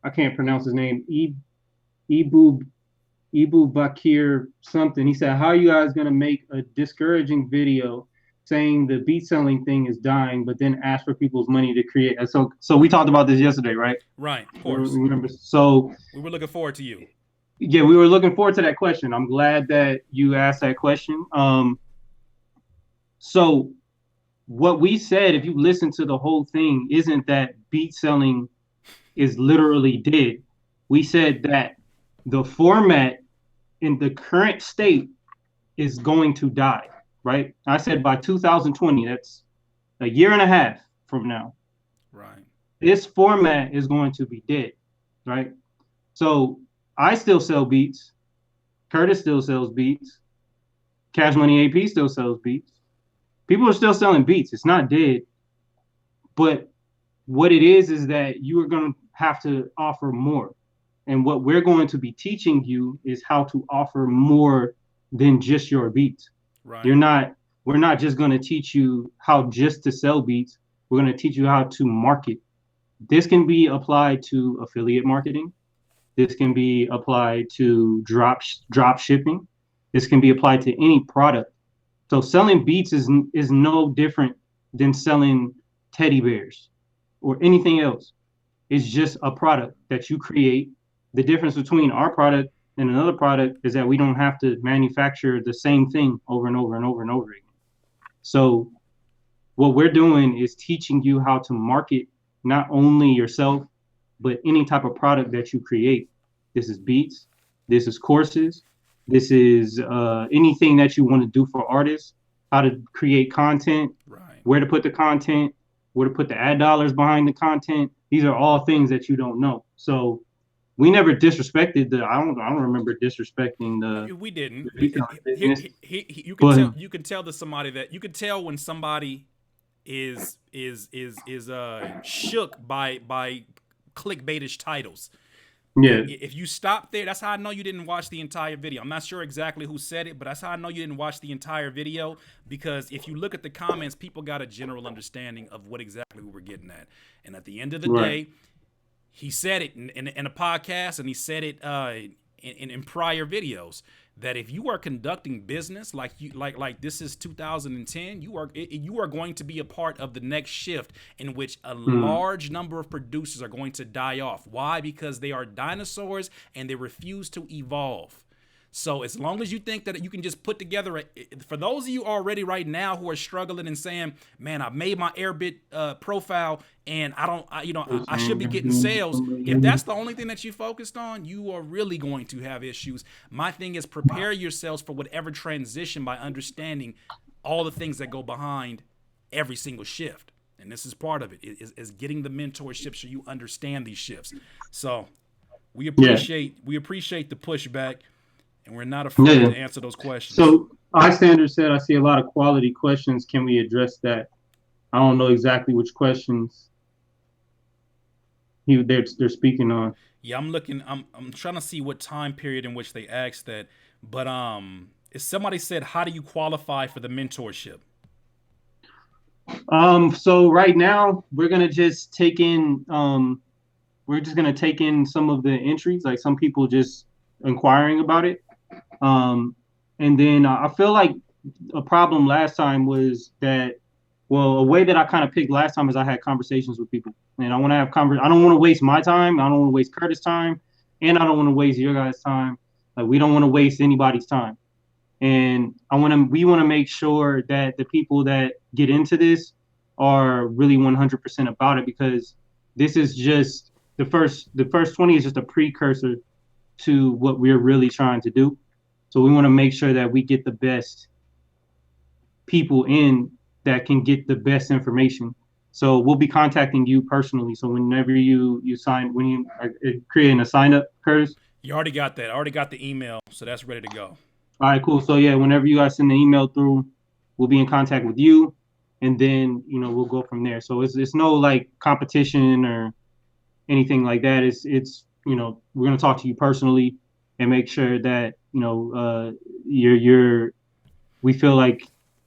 I can't pronounce his name. Ibu Bakir something. He said, how are you guys going to make a discouraging video saying the beat selling thing is dying, but then ask for people's money to create? So we talked about this yesterday, right? Right, of course. Remember? So we were looking forward to you. Yeah, we were looking forward to that question. I'm glad that you asked that question. So what we said, if you listen to the whole thing, isn't that beat selling is literally dead. We said that the format in the current state is going to die, right? I said by 2020, that's a year and a half from now, Right. this format is going to be dead, right? So I still sell beats. Curtis still sells beats. Cash Money AP still sells beats. People are still selling beats. It's not dead. But what it is that you are going to have to offer more. And what we're going to be teaching you is how to offer more than just your beats. You're Right. not, we're not just going to teach you how just to sell beats. We're going to teach you how to market. This can be applied to affiliate marketing. This can be applied to drop shipping. This can be applied to any product. So selling beats is no different than selling teddy bears or anything else. It's just a product that you create. The difference between our product and another product is that we don't have to manufacture the same thing over and over and over and over again. So what we're doing is teaching you how to market not only yourself, but any type of product that you create. This is beats, this is courses, this is anything that you want to do for artists, how to create content, Right. where to put the content, where to put the ad dollars behind the content. These are all things that you don't know. So we never disrespected the. I don't remember disrespecting We didn't. the retail business, You could but tell. You could tell to somebody that you could tell when somebody is shook by clickbaitish titles. yeah, If you stop there, that's how I know you didn't watch the entire video. I'm not sure exactly who said it, but that's how I know you didn't watch the entire video, because if you look at the comments, people got a general understanding of what exactly we were getting at. And at the end of the right. day, he said it in a podcast, and he said it in prior videos, that if you are conducting business like this is 2010, you are going to be a part of the next shift in which a Mm, large number of producers are going to die off. Why? Because they are dinosaurs and they refuse to evolve. So as long as you think that you can just put together for those of you already right now who are struggling and saying, "Man, I made my Airbit profile and I don't, I should be getting sales." If that's the only thing that you focused on, you are really going to have issues. My thing is prepare yourselves for whatever transition by understanding all the things that go behind every single shift. And this is part of it, is getting the mentorship so you understand these shifts. So yeah, we appreciate the pushback, and we're not afraid yeah. to answer those questions. So Standard said, I see a lot of quality questions. Can we address that? I don't know exactly which questions they're speaking on. Yeah, I'm looking. I'm trying to see what time period in which they asked that. But if somebody said, "How do you qualify for the mentorship?" So right now we're just gonna take in some of the entries, like some people just inquiring about it. Um, and then I feel like a problem last time was that, well, a way that I kind of picked last time is I had conversations with people, and I want to have I don't want to waste my time. I don't want to waste Curtis' time, and I don't want to waste your guys' time. Like we don't want to waste anybody's time. And we want to make sure that the people that get into this are really 100% about it, because this is just the first 20 is just a precursor to what we're really trying to do. So we want to make sure that we get the best people in that can get the best information. So we'll be contacting you personally. So whenever you sign, when you are creating a sign up, Curtis. You already got that. I already got the email, so that's ready to go. All right, cool. So yeah, whenever you guys send the email through, we'll be in contact with you, and then we'll go from there. So it's no like competition or anything like that. It's we're gonna talk to you personally and make sure that you're we feel like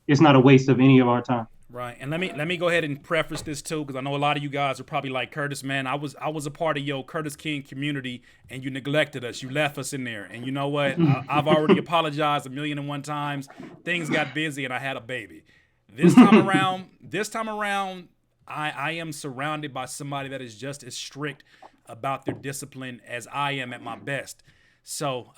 it's not a waste of any of our time. Right, and let me go ahead and preface this too, because I know a lot of you guys are probably like, "Curtis, man, I was a part of your Curtis King community, and you neglected us. You left us in there, and you know what? I've already apologized a million and one times. Things got busy, and I had a baby. This time around, I am surrounded by somebody that is just as strict about their discipline as I am at my best. So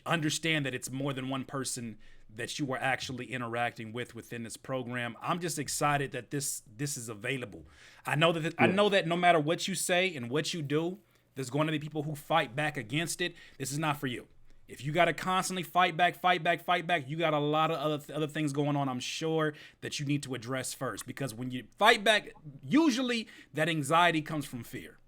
understand that it's more than one person that you are actually interacting with within this program. I'm just excited that this is available. I Yeah. know that no matter what you say and what you do, there's going to be people who fight back against it. This is not for you. If you got to constantly fight back, you got a lot of other things going on. I'm sure that you need to address first, because when you fight back, usually that anxiety comes from fear.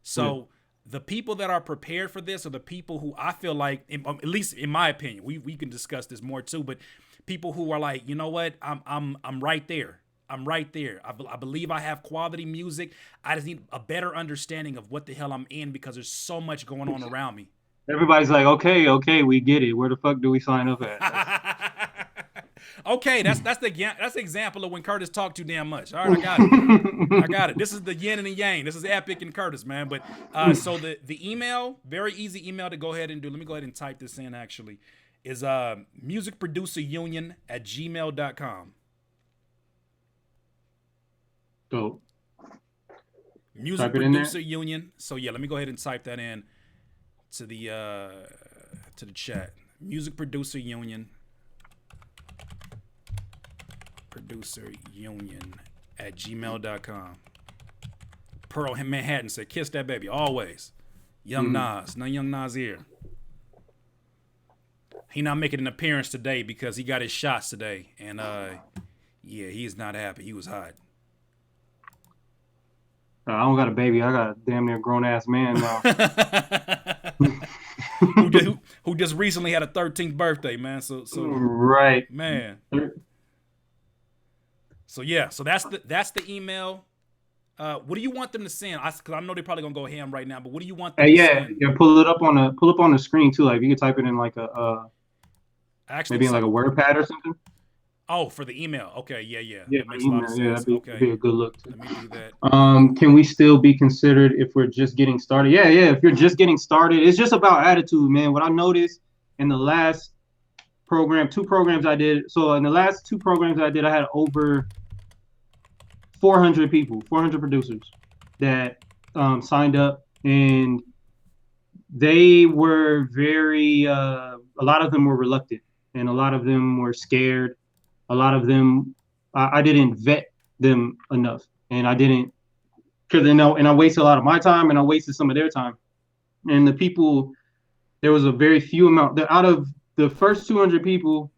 So the people that are prepared for this are the people who I feel like, at least in my opinion, we can discuss this more too, but people who are like, you know what, I'm right there. I'm right there. I believe I have quality music. I just need a better understanding of what the hell I'm in, because there's so much going on around me. Everybody's like, okay, we get it. Where the fuck do we sign up at? Okay, that's the example of when Curtis talked too damn much. All right, I got it. I got it. This is the yin and the yang. This is Epik and Curtis, man. But so the email, very easy email to go ahead and do. Let me go ahead and type this in actually. Is musicproducerunion@gmail.com. Dope. Music Producer Union. So yeah, let me go ahead and type that in to the chat. Music Producer Union. Producer Union @gmail.com. Pearl Manhattan said, "Kiss that baby always." Young Nas, no Young Nas here. He not making an appearance today because he got his shots today, and yeah, he's not happy. He was hot. I don't got a baby. I got a damn near grown ass man now. who just recently had a 13th birthday, man. So right, man. So yeah, so that's the email. What do you want them to send? Because I know they're probably gonna go ham right now. But what do you want them to send? Yeah. Pull up on the screen too. Like if you could type it in like maybe in like a WordPad or something. Oh, for the email. Okay, yeah. Yeah, that makes a lot of sense. that'd be a good look too. Let me do that. Can we still be considered if we're just getting started? Yeah. If you're just getting started, it's just about attitude, man. What I noticed in the last two programs I did. So in the last two programs I did, I had over 400 people, 400 producers that signed up, and they were very. A lot of them were reluctant, and a lot of them were scared. A lot of them, I didn't vet them enough, and I didn't, because and I wasted a lot of my time, and I wasted some of their time. And the people, there was a very few amount. Out of the first 200 people,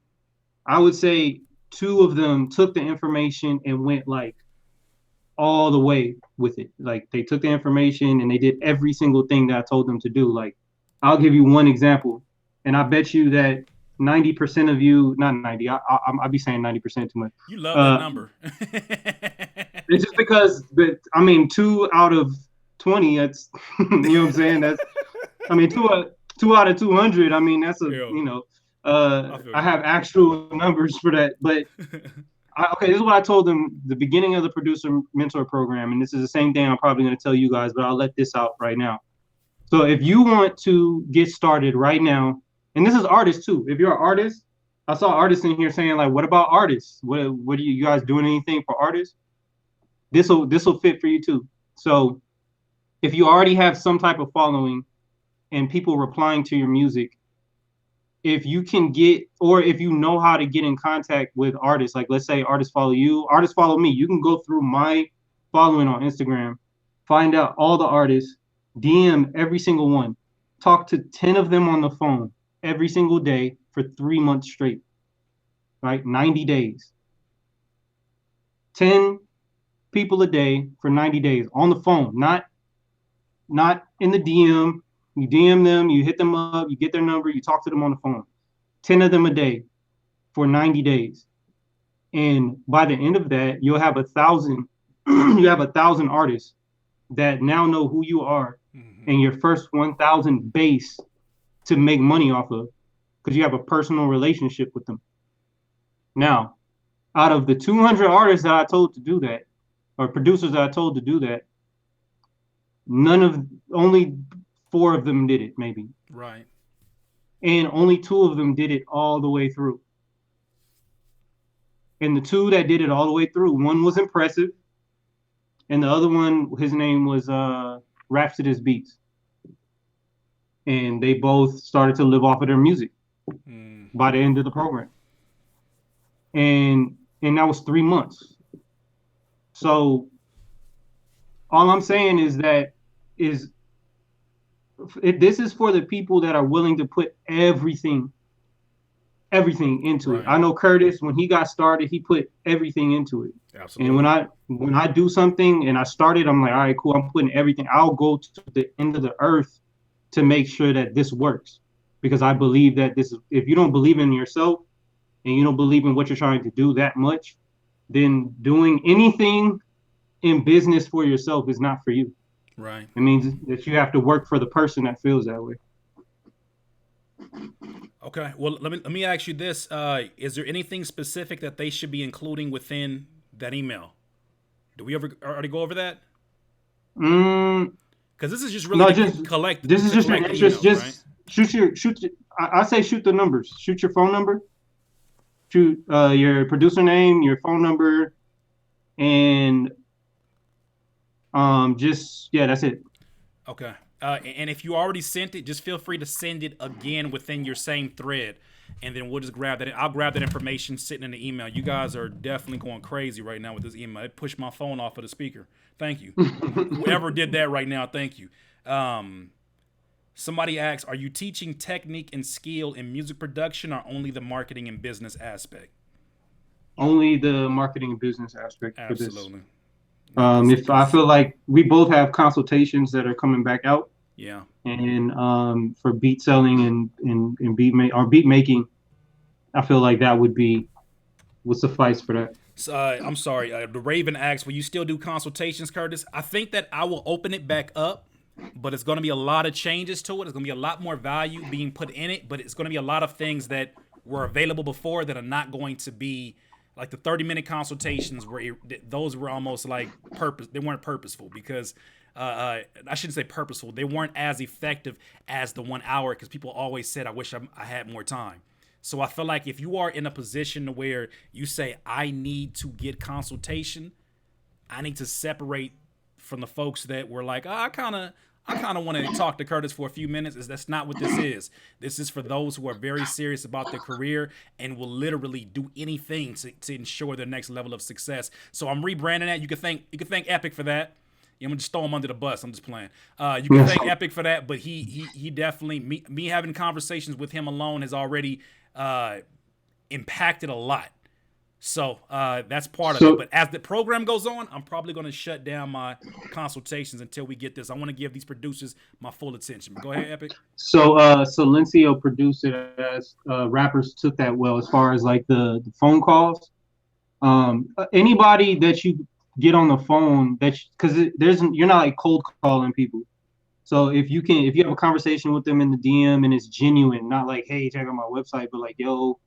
I would say 2 of them took the information and went like all the way with it. Like they took the information and they did every single thing that I told them to do. Like I'll give you one example, and I bet you that 90% of you, not 90, I'll be saying 90% too much. You love that number. It's just because, 2 out of 20, that's, you know what I'm saying? That's, 2 out of 200, that's I have actual numbers for that. But, this is what I told them the beginning of the producer mentor program. And this is the same thing I'm probably going to tell you guys, but I'll let this out right now. So if you want to get started right now, and this is artists too. If you're an artist, I saw artists in here saying like, "What about artists? What are you guys doing anything for artists?" This will fit for you too. So, if you already have some type of following and people replying to your music, if you can get, or if you know how to get in contact with artists, like let's say artists follow you, artists follow me, you can go through my following on Instagram, find out all the artists, DM every single one, talk to 10 of them on the phone every single day for 3 months straight, right? 90 days. 10 people a day for 90 days on the phone, not in the DM. You DM them, you hit them up, you get their number, you talk to them on the phone. 10 of them a day for 90 days. And by the end of that, you'll have 1,000, you have 1,000 artists that now know who you are, and your first 1,000 base to make money off of, because you have a personal relationship with them. Now, out of the 200 artists that I told to do that, or producers that I told to do that, only 4 of them did it, maybe. Right. And only 2 of them did it all the way through. And the 2 that did it all the way through, one was impressive, and the other one, his name was Rhapsodist Beats. And they both started to live off of their music by the end of the program. And that was 3 months. So all I'm saying is This is for the people that are willing to put everything into it. Right. I know Curtis, when he got started, he put everything into it. And Absolutely. when I do something and I started, I'm like, all right, cool. I'm putting everything. I'll go to the end of the earth to make sure that this works, because I believe that this is. If you don't believe in yourself and you don't believe in what you're trying to do that much, then doing anything in business for yourself is not for you. Right. It means that you have to work for the person that feels that way. Okay. Well, let me ask you this: is there anything specific that they should be including within that email? Do we ever already go over that? Mm, Because this is just really no, to just collect this is to just an collect the interest. emails, right? Just shoot. I say shoot the numbers. Shoot your phone number. Shoot your producer name, your phone number, and just yeah, that's it. Okay. And if you already sent it, just feel free to send it again within your same thread, and then we'll just grab that. I'll grab that information sitting in the email. You guys are definitely going crazy right now with this email. It pushed my phone off of the speaker. Thank you. Whoever did that right now, thank you. Um, Somebody asks, are you teaching technique and skill in music production or only the marketing and business aspect? Only the marketing and business aspect for this. Absolutely. Not this If I because feel like we both have consultations that are coming back out, yeah. and for beat selling and beat making, I feel like that would suffice for that. So, I'm sorry. The Raven asks, will you still do consultations, Curtis? I think that I will open it back up, but it's going to be a lot of changes to it. It's going to be a lot more value being put in it, but it's going to be a lot of things that were available before that are not going to be like the 30-minute consultations where those were almost like purpose. They weren't purposeful because I shouldn't say purposeful. They weren't as effective as the 1 hour because people always said, I wish I had more time. So I feel like if you are in a position where you say, I need to get consultation, I need to separate from the folks that were like, oh, I kind of want to talk to Curtis for a few minutes. That's not what this is. This is for those who are very serious about their career and will literally do anything to ensure their next level of success. So I'm rebranding that. You can thank Epik for that. Yeah, I'm gonna just throw him under the bus. I'm just playing. You can thank Epik for that, but he definitely me having conversations with him alone has already uh, impacted a lot. So that's part of it. So But as the program goes on, I'm probably going to shut down my consultations until we get this. I want to give these producers my full attention. But go ahead, Epic. so Lincio produced it as rappers took that well as far as like the phone calls. Anybody that you get on the phone that because there's you're not like cold calling people. So if you have a conversation with them in the DM and it's genuine, not like hey check out my website, but like yo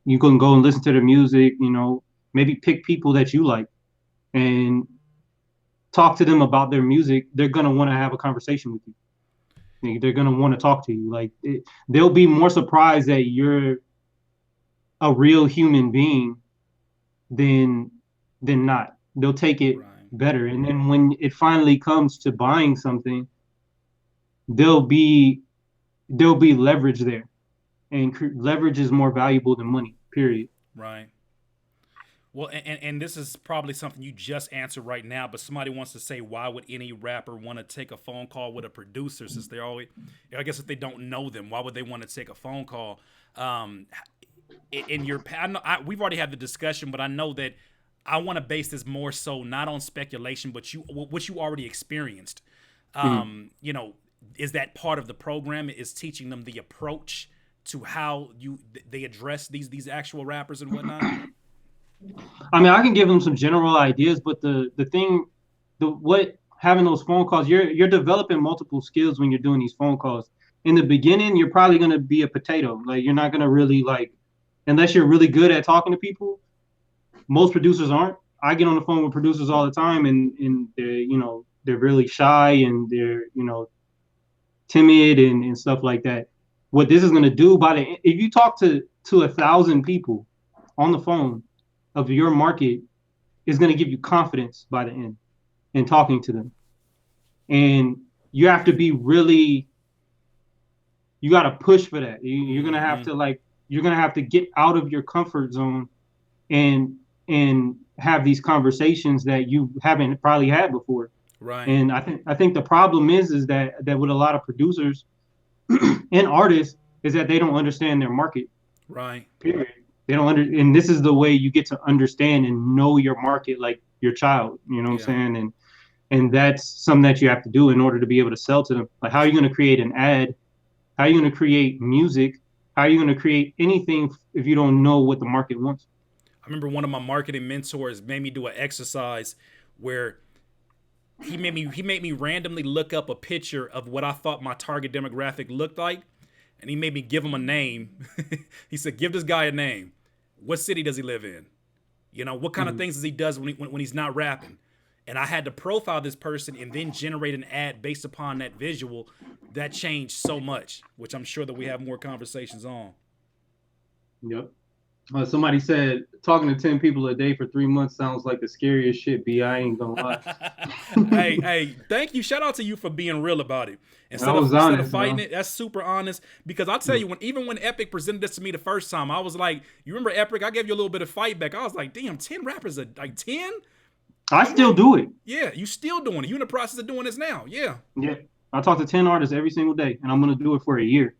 you can go and listen to their music, maybe pick people that you like and talk to them about their music. They're gonna want to have a conversation with you. They're gonna want to talk to you. They'll be more surprised that you're a real human being than not. They'll take it Right. better. And then when it finally comes to buying something, there'll be there'll be leverage there, and leverage is more valuable than money. Period. Right. Well, and this is probably something you just answered right now, but somebody wants to say, why would any rapper want to take a phone call with a producer since they're always, I guess if they don't know them, why would they want to take a phone call? Um, in your, we've already had the discussion, but I know that I want to base this more so not on speculation, but what you already experienced. Mm-hmm. You know, is that part of the program? Is teaching them the approach to how they address these actual rappers and whatnot? I mean, I can give them some general ideas, but the thing, the what having those phone calls, you're developing multiple skills when you're doing these phone calls. In the beginning, you're probably gonna be a potato. Like you're not gonna really like, unless you're really good at talking to people. Most producers aren't. I get on the phone with producers all the time, and they're really shy and they're timid and stuff like that. What this is gonna do if you talk to 1,000 people on the phone of your market is going to give you confidence by the end in talking to them. And you have to be really, you got to push for that. You're going to have Mm-hmm. to you're going to have to get out of your comfort zone and have these conversations that you haven't probably had before. Right. And I think the problem is that with a lot of producers and artists is that they don't understand their market. Right. Period. They don't and this is the way you get to understand and know your market like your child. You know what I'm Yeah. saying? And that's something that you have to do in order to be able to sell to them. Like, how are you going to create an ad? How are you going to create music? How are you going to create anything if you don't know what the market wants? I remember one of my marketing mentors made me do an exercise where he made me randomly look up a picture of what I thought my target demographic looked like, and he made me give him a name. He said, "Give this guy a name. What city does he live in? You know, what kind of Mhm. things does he does when he's not rapping?" And I had to profile this person and then generate an ad based upon that visual. That changed so much, which I'm sure that we have more conversations on. Yep. Somebody said talking to 10 people a day for 3 months sounds like the scariest shit. B, I ain't gonna lie. Hey, thank you. Shout out to you for being real about it. I Instead of was instead of honest, fighting man. it, that's super honest. Because I'll tell you, even when Epic presented this to me the first time, I was like, you remember Epic? I gave you a little bit of fight back. I was like, damn, 10 rappers are like 10? I I'm still like, do it. yeah, you still doing it. You in the process of doing this now. Yeah. Yeah. I talk to 10 artists every single day, and I'm gonna do it for a year.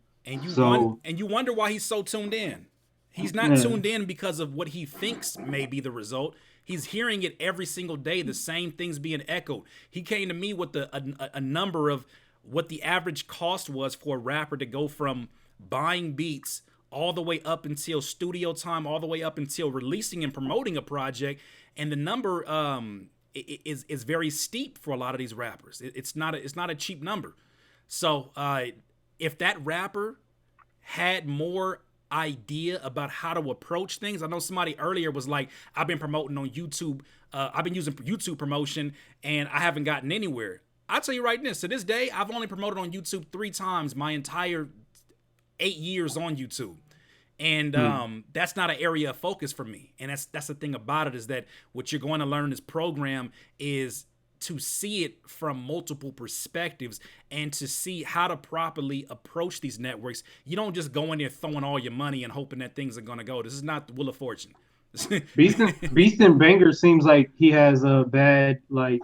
So And you wonder why he's so tuned in. He's not yeah. tuned in because of what he thinks may be the result. He's hearing it every single day, the same things being echoed. He came to me with a number of what the average cost was for a rapper to go from buying beats all the way up until studio time, all the way up until releasing and promoting a project. And the number is very steep for a lot of these rappers. It's not a cheap number. So if that rapper had more idea about how to approach things. I know somebody earlier was like, I've been promoting on YouTube. I've been using YouTube promotion and I haven't gotten anywhere. I'll tell you right now, to this day, I've only promoted on YouTube 3 times my entire 8 years on YouTube. And Hmm. that's not an area of focus for me. And that's the thing about it, is that what you're going to learn in this program is to see it from multiple perspectives and to see how to properly approach these networks. You don't just go in there throwing all your money and hoping that things are going to go. This is not the Wheel of Fortune. Beast and Banger seems like he has a bad like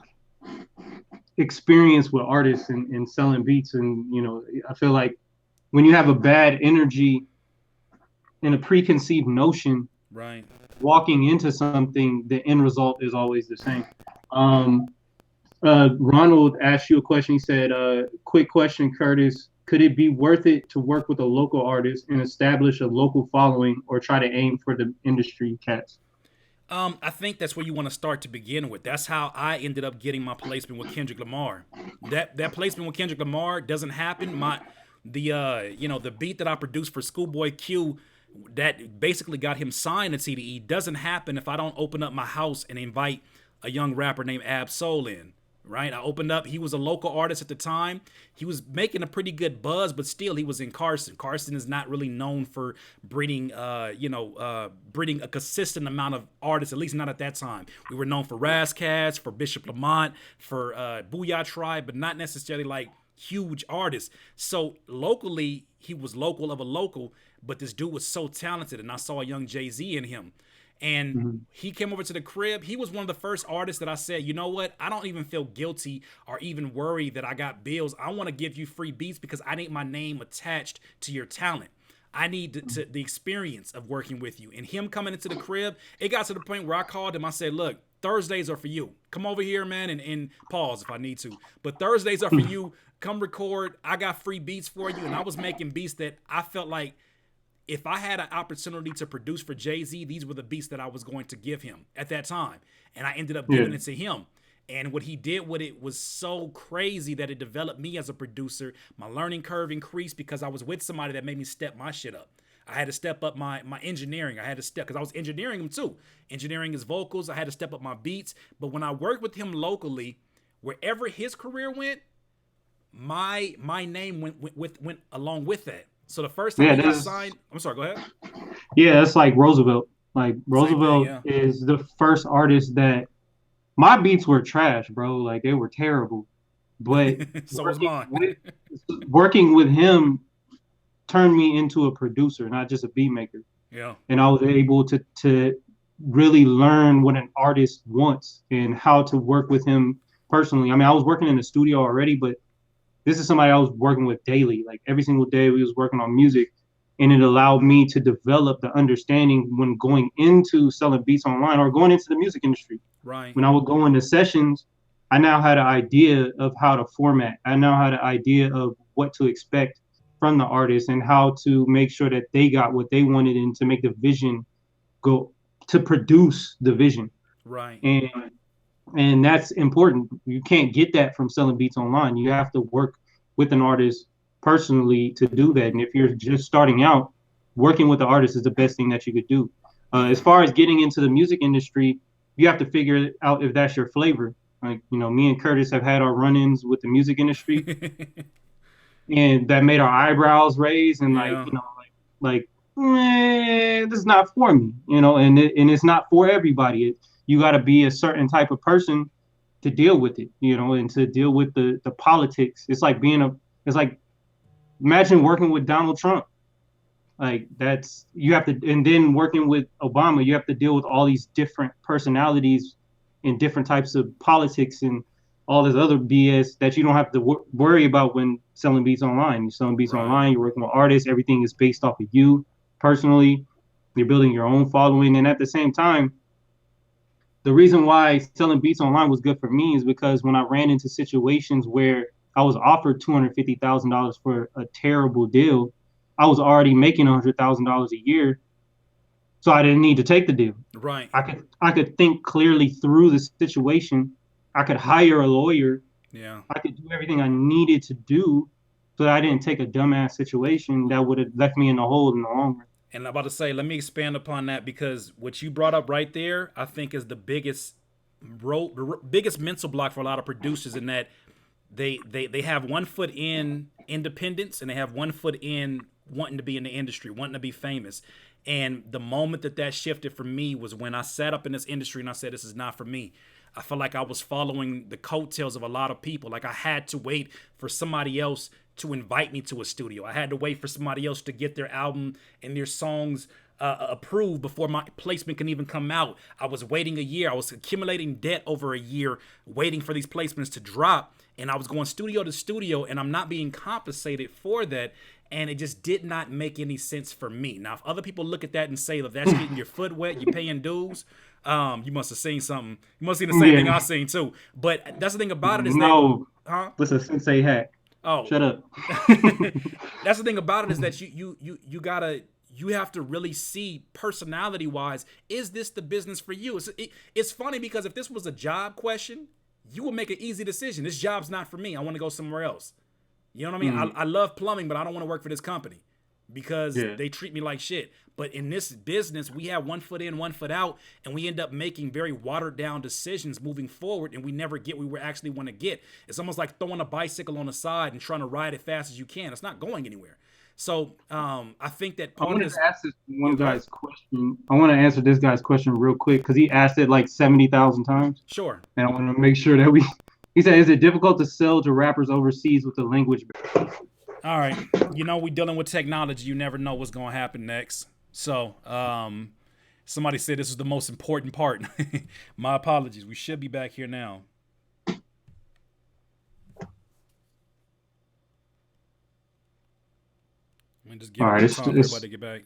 experience with artists and selling beats, and I feel like when you have a bad energy and a preconceived notion Right. walking into something, the end result is always the same. Um, Ronald asked you a question. He said, quick question, Curtis. Could it be worth it to work with a local artist and establish a local following, or try to aim for the industry cats? I think that's where you want to start to begin with. That's how I ended up getting my placement with Kendrick Lamar. That placement with Kendrick Lamar doesn't happen. The beat that I produced for Schoolboy Q, that basically got him signed at CDE, doesn't happen if I don't open up my house and invite a young rapper named Ab Soul in. Right, I opened up. He was a local artist at the time. He was making a pretty good buzz, but still, he was in Carson. Carson is not really known for breeding a consistent amount of artists. At least not at that time. We were known for Razzcast, for Bishop Lamont, for Booyah Tribe, but not necessarily like huge artists. So locally, he was local of a local, but this dude was so talented, and I saw a young Jay-Z in him. And Mhm. he came over to the crib. He was one of the first artists that I said, you know what? I don't even feel guilty or even worried that I got bills. I want to give you free beats because I need my name attached to your talent. I need the experience of working with you. And him coming into the crib, it got to the point where I called him. I said, look, Thursdays are for you. Come over here, man, and pause if I need to. But Thursdays are for you. Come record. I got free beats for you. And I was making beats that I felt like, if I had an opportunity to produce for Jay-Z, these were the beats that I was going to give him at that time. And I ended up Yeah. giving it to him. And what he did with it was so crazy that it developed me as a producer. My learning curve increased because I was with somebody that made me step my shit up. I had to step up my engineering. I had to step, because I was engineering him too. Engineering his vocals. I had to step up my beats. But when I worked with him locally, wherever his career went, my name went along with that. So the first time Yeah, he got that's signed, I'm sorry, go ahead. yeah, it's like Roosevelt. Like Same thing, Roosevelt yeah. is the first artist that my beats were trash, bro. Like they were terrible. But So was working mine. with working with him turned me into a producer, not just a beat maker. Yeah. And I was able to really learn what an artist wants and how to work with him personally. I mean, I was working in the studio already, but this is somebody I was working with daily. Like every single day, we was working on music, and it allowed me to develop the understanding when going into selling beats online or going into the music industry. Right. When I would go into sessions, I now had an idea of how to format. I now had an idea of what to expect from the artist and how to make sure that they got what they wanted and to make the vision go to produce the vision. Right. And and that's important. You can't get that from selling beats online. You have to work with an artist personally to do that. And if you're just starting out, working with the artist is the best thing that you could do. Yeah. As far as getting into the music industry, you have to figure out if that's your flavor. Like, me and Curtis have had our run-ins with the music industry, and that made our eyebrows raise, and Yeah. this is not for me, and it's not for everybody. You got to be a certain type of person to deal with it, and to deal with the politics. It's like imagine working with Donald Trump. Like that's you have to, and then working with Obama, you have to deal with all these different personalities and different types of politics and all this other BS that you don't have to worry about when selling beats online. You're selling beats Right. online. You're working with artists. Everything is based off of you personally. You're building your own following, and at the same time, the reason why selling beats online was good for me is because when I ran into situations where I was offered $250,000 for a terrible deal, I was already making $100,000 a year, so I didn't need to take the deal. Right. I could think clearly through the situation. I could hire a lawyer. Yeah. I could do everything I needed to do so that I didn't take a dumbass situation that would have left me in the hole in the long run. And I'm about to say, let me expand upon that because what you brought up right there, I think, is the biggest mental block for a lot of producers in that they have one foot in independence and they have one foot in wanting to be in the industry, wanting to be famous. And the moment that shifted for me was when I sat up in this industry and I said, this is not for me. I felt like I was following the coattails of a lot of people. Like I had to wait for somebody else to invite me to a studio. I had to wait for somebody else to get their album and their songs approved before my placement can even come out. I was waiting a year. I was accumulating debt over a year, waiting for these placements to drop. And I was going studio to studio, and I'm not being compensated for that. And it just did not make any sense for me. Now, if other people look at that and say that that's getting your foot wet, you're paying dues, you must have seen something. You must have seen the same thing I seen too. But that's the thing about it is that, No, huh? what's a sensei hack? Oh, Shut up. that's the thing about it is that you have to really see personality wise, is this the business for you? It's funny because if this was a job question, you would make an easy decision. This job's not for me. I want to go somewhere else. You know what I mean? I love plumbing, but I don't want to work for this company because they treat me like shit. But in this business, we have one foot in, one foot out, and we end up making very watered down decisions moving forward, and we never get where we actually want to get. It's almost like throwing a bicycle on the side and trying to ride it fast as you can. It's not going anywhere. So I think that I part of wanted this. to ask this Yeah, one go ahead. guy's question. I want to answer this guy's question real quick because he asked it like 70,000 times, Sure. and I want to make sure that we. He said, "Is it difficult to sell to rappers overseas with the language?" All right. We're dealing with technology. You never know what's going to happen next. So somebody said this is the most important part. My apologies. We should be back here now. Let me just give All a right, little time for everybody to get back.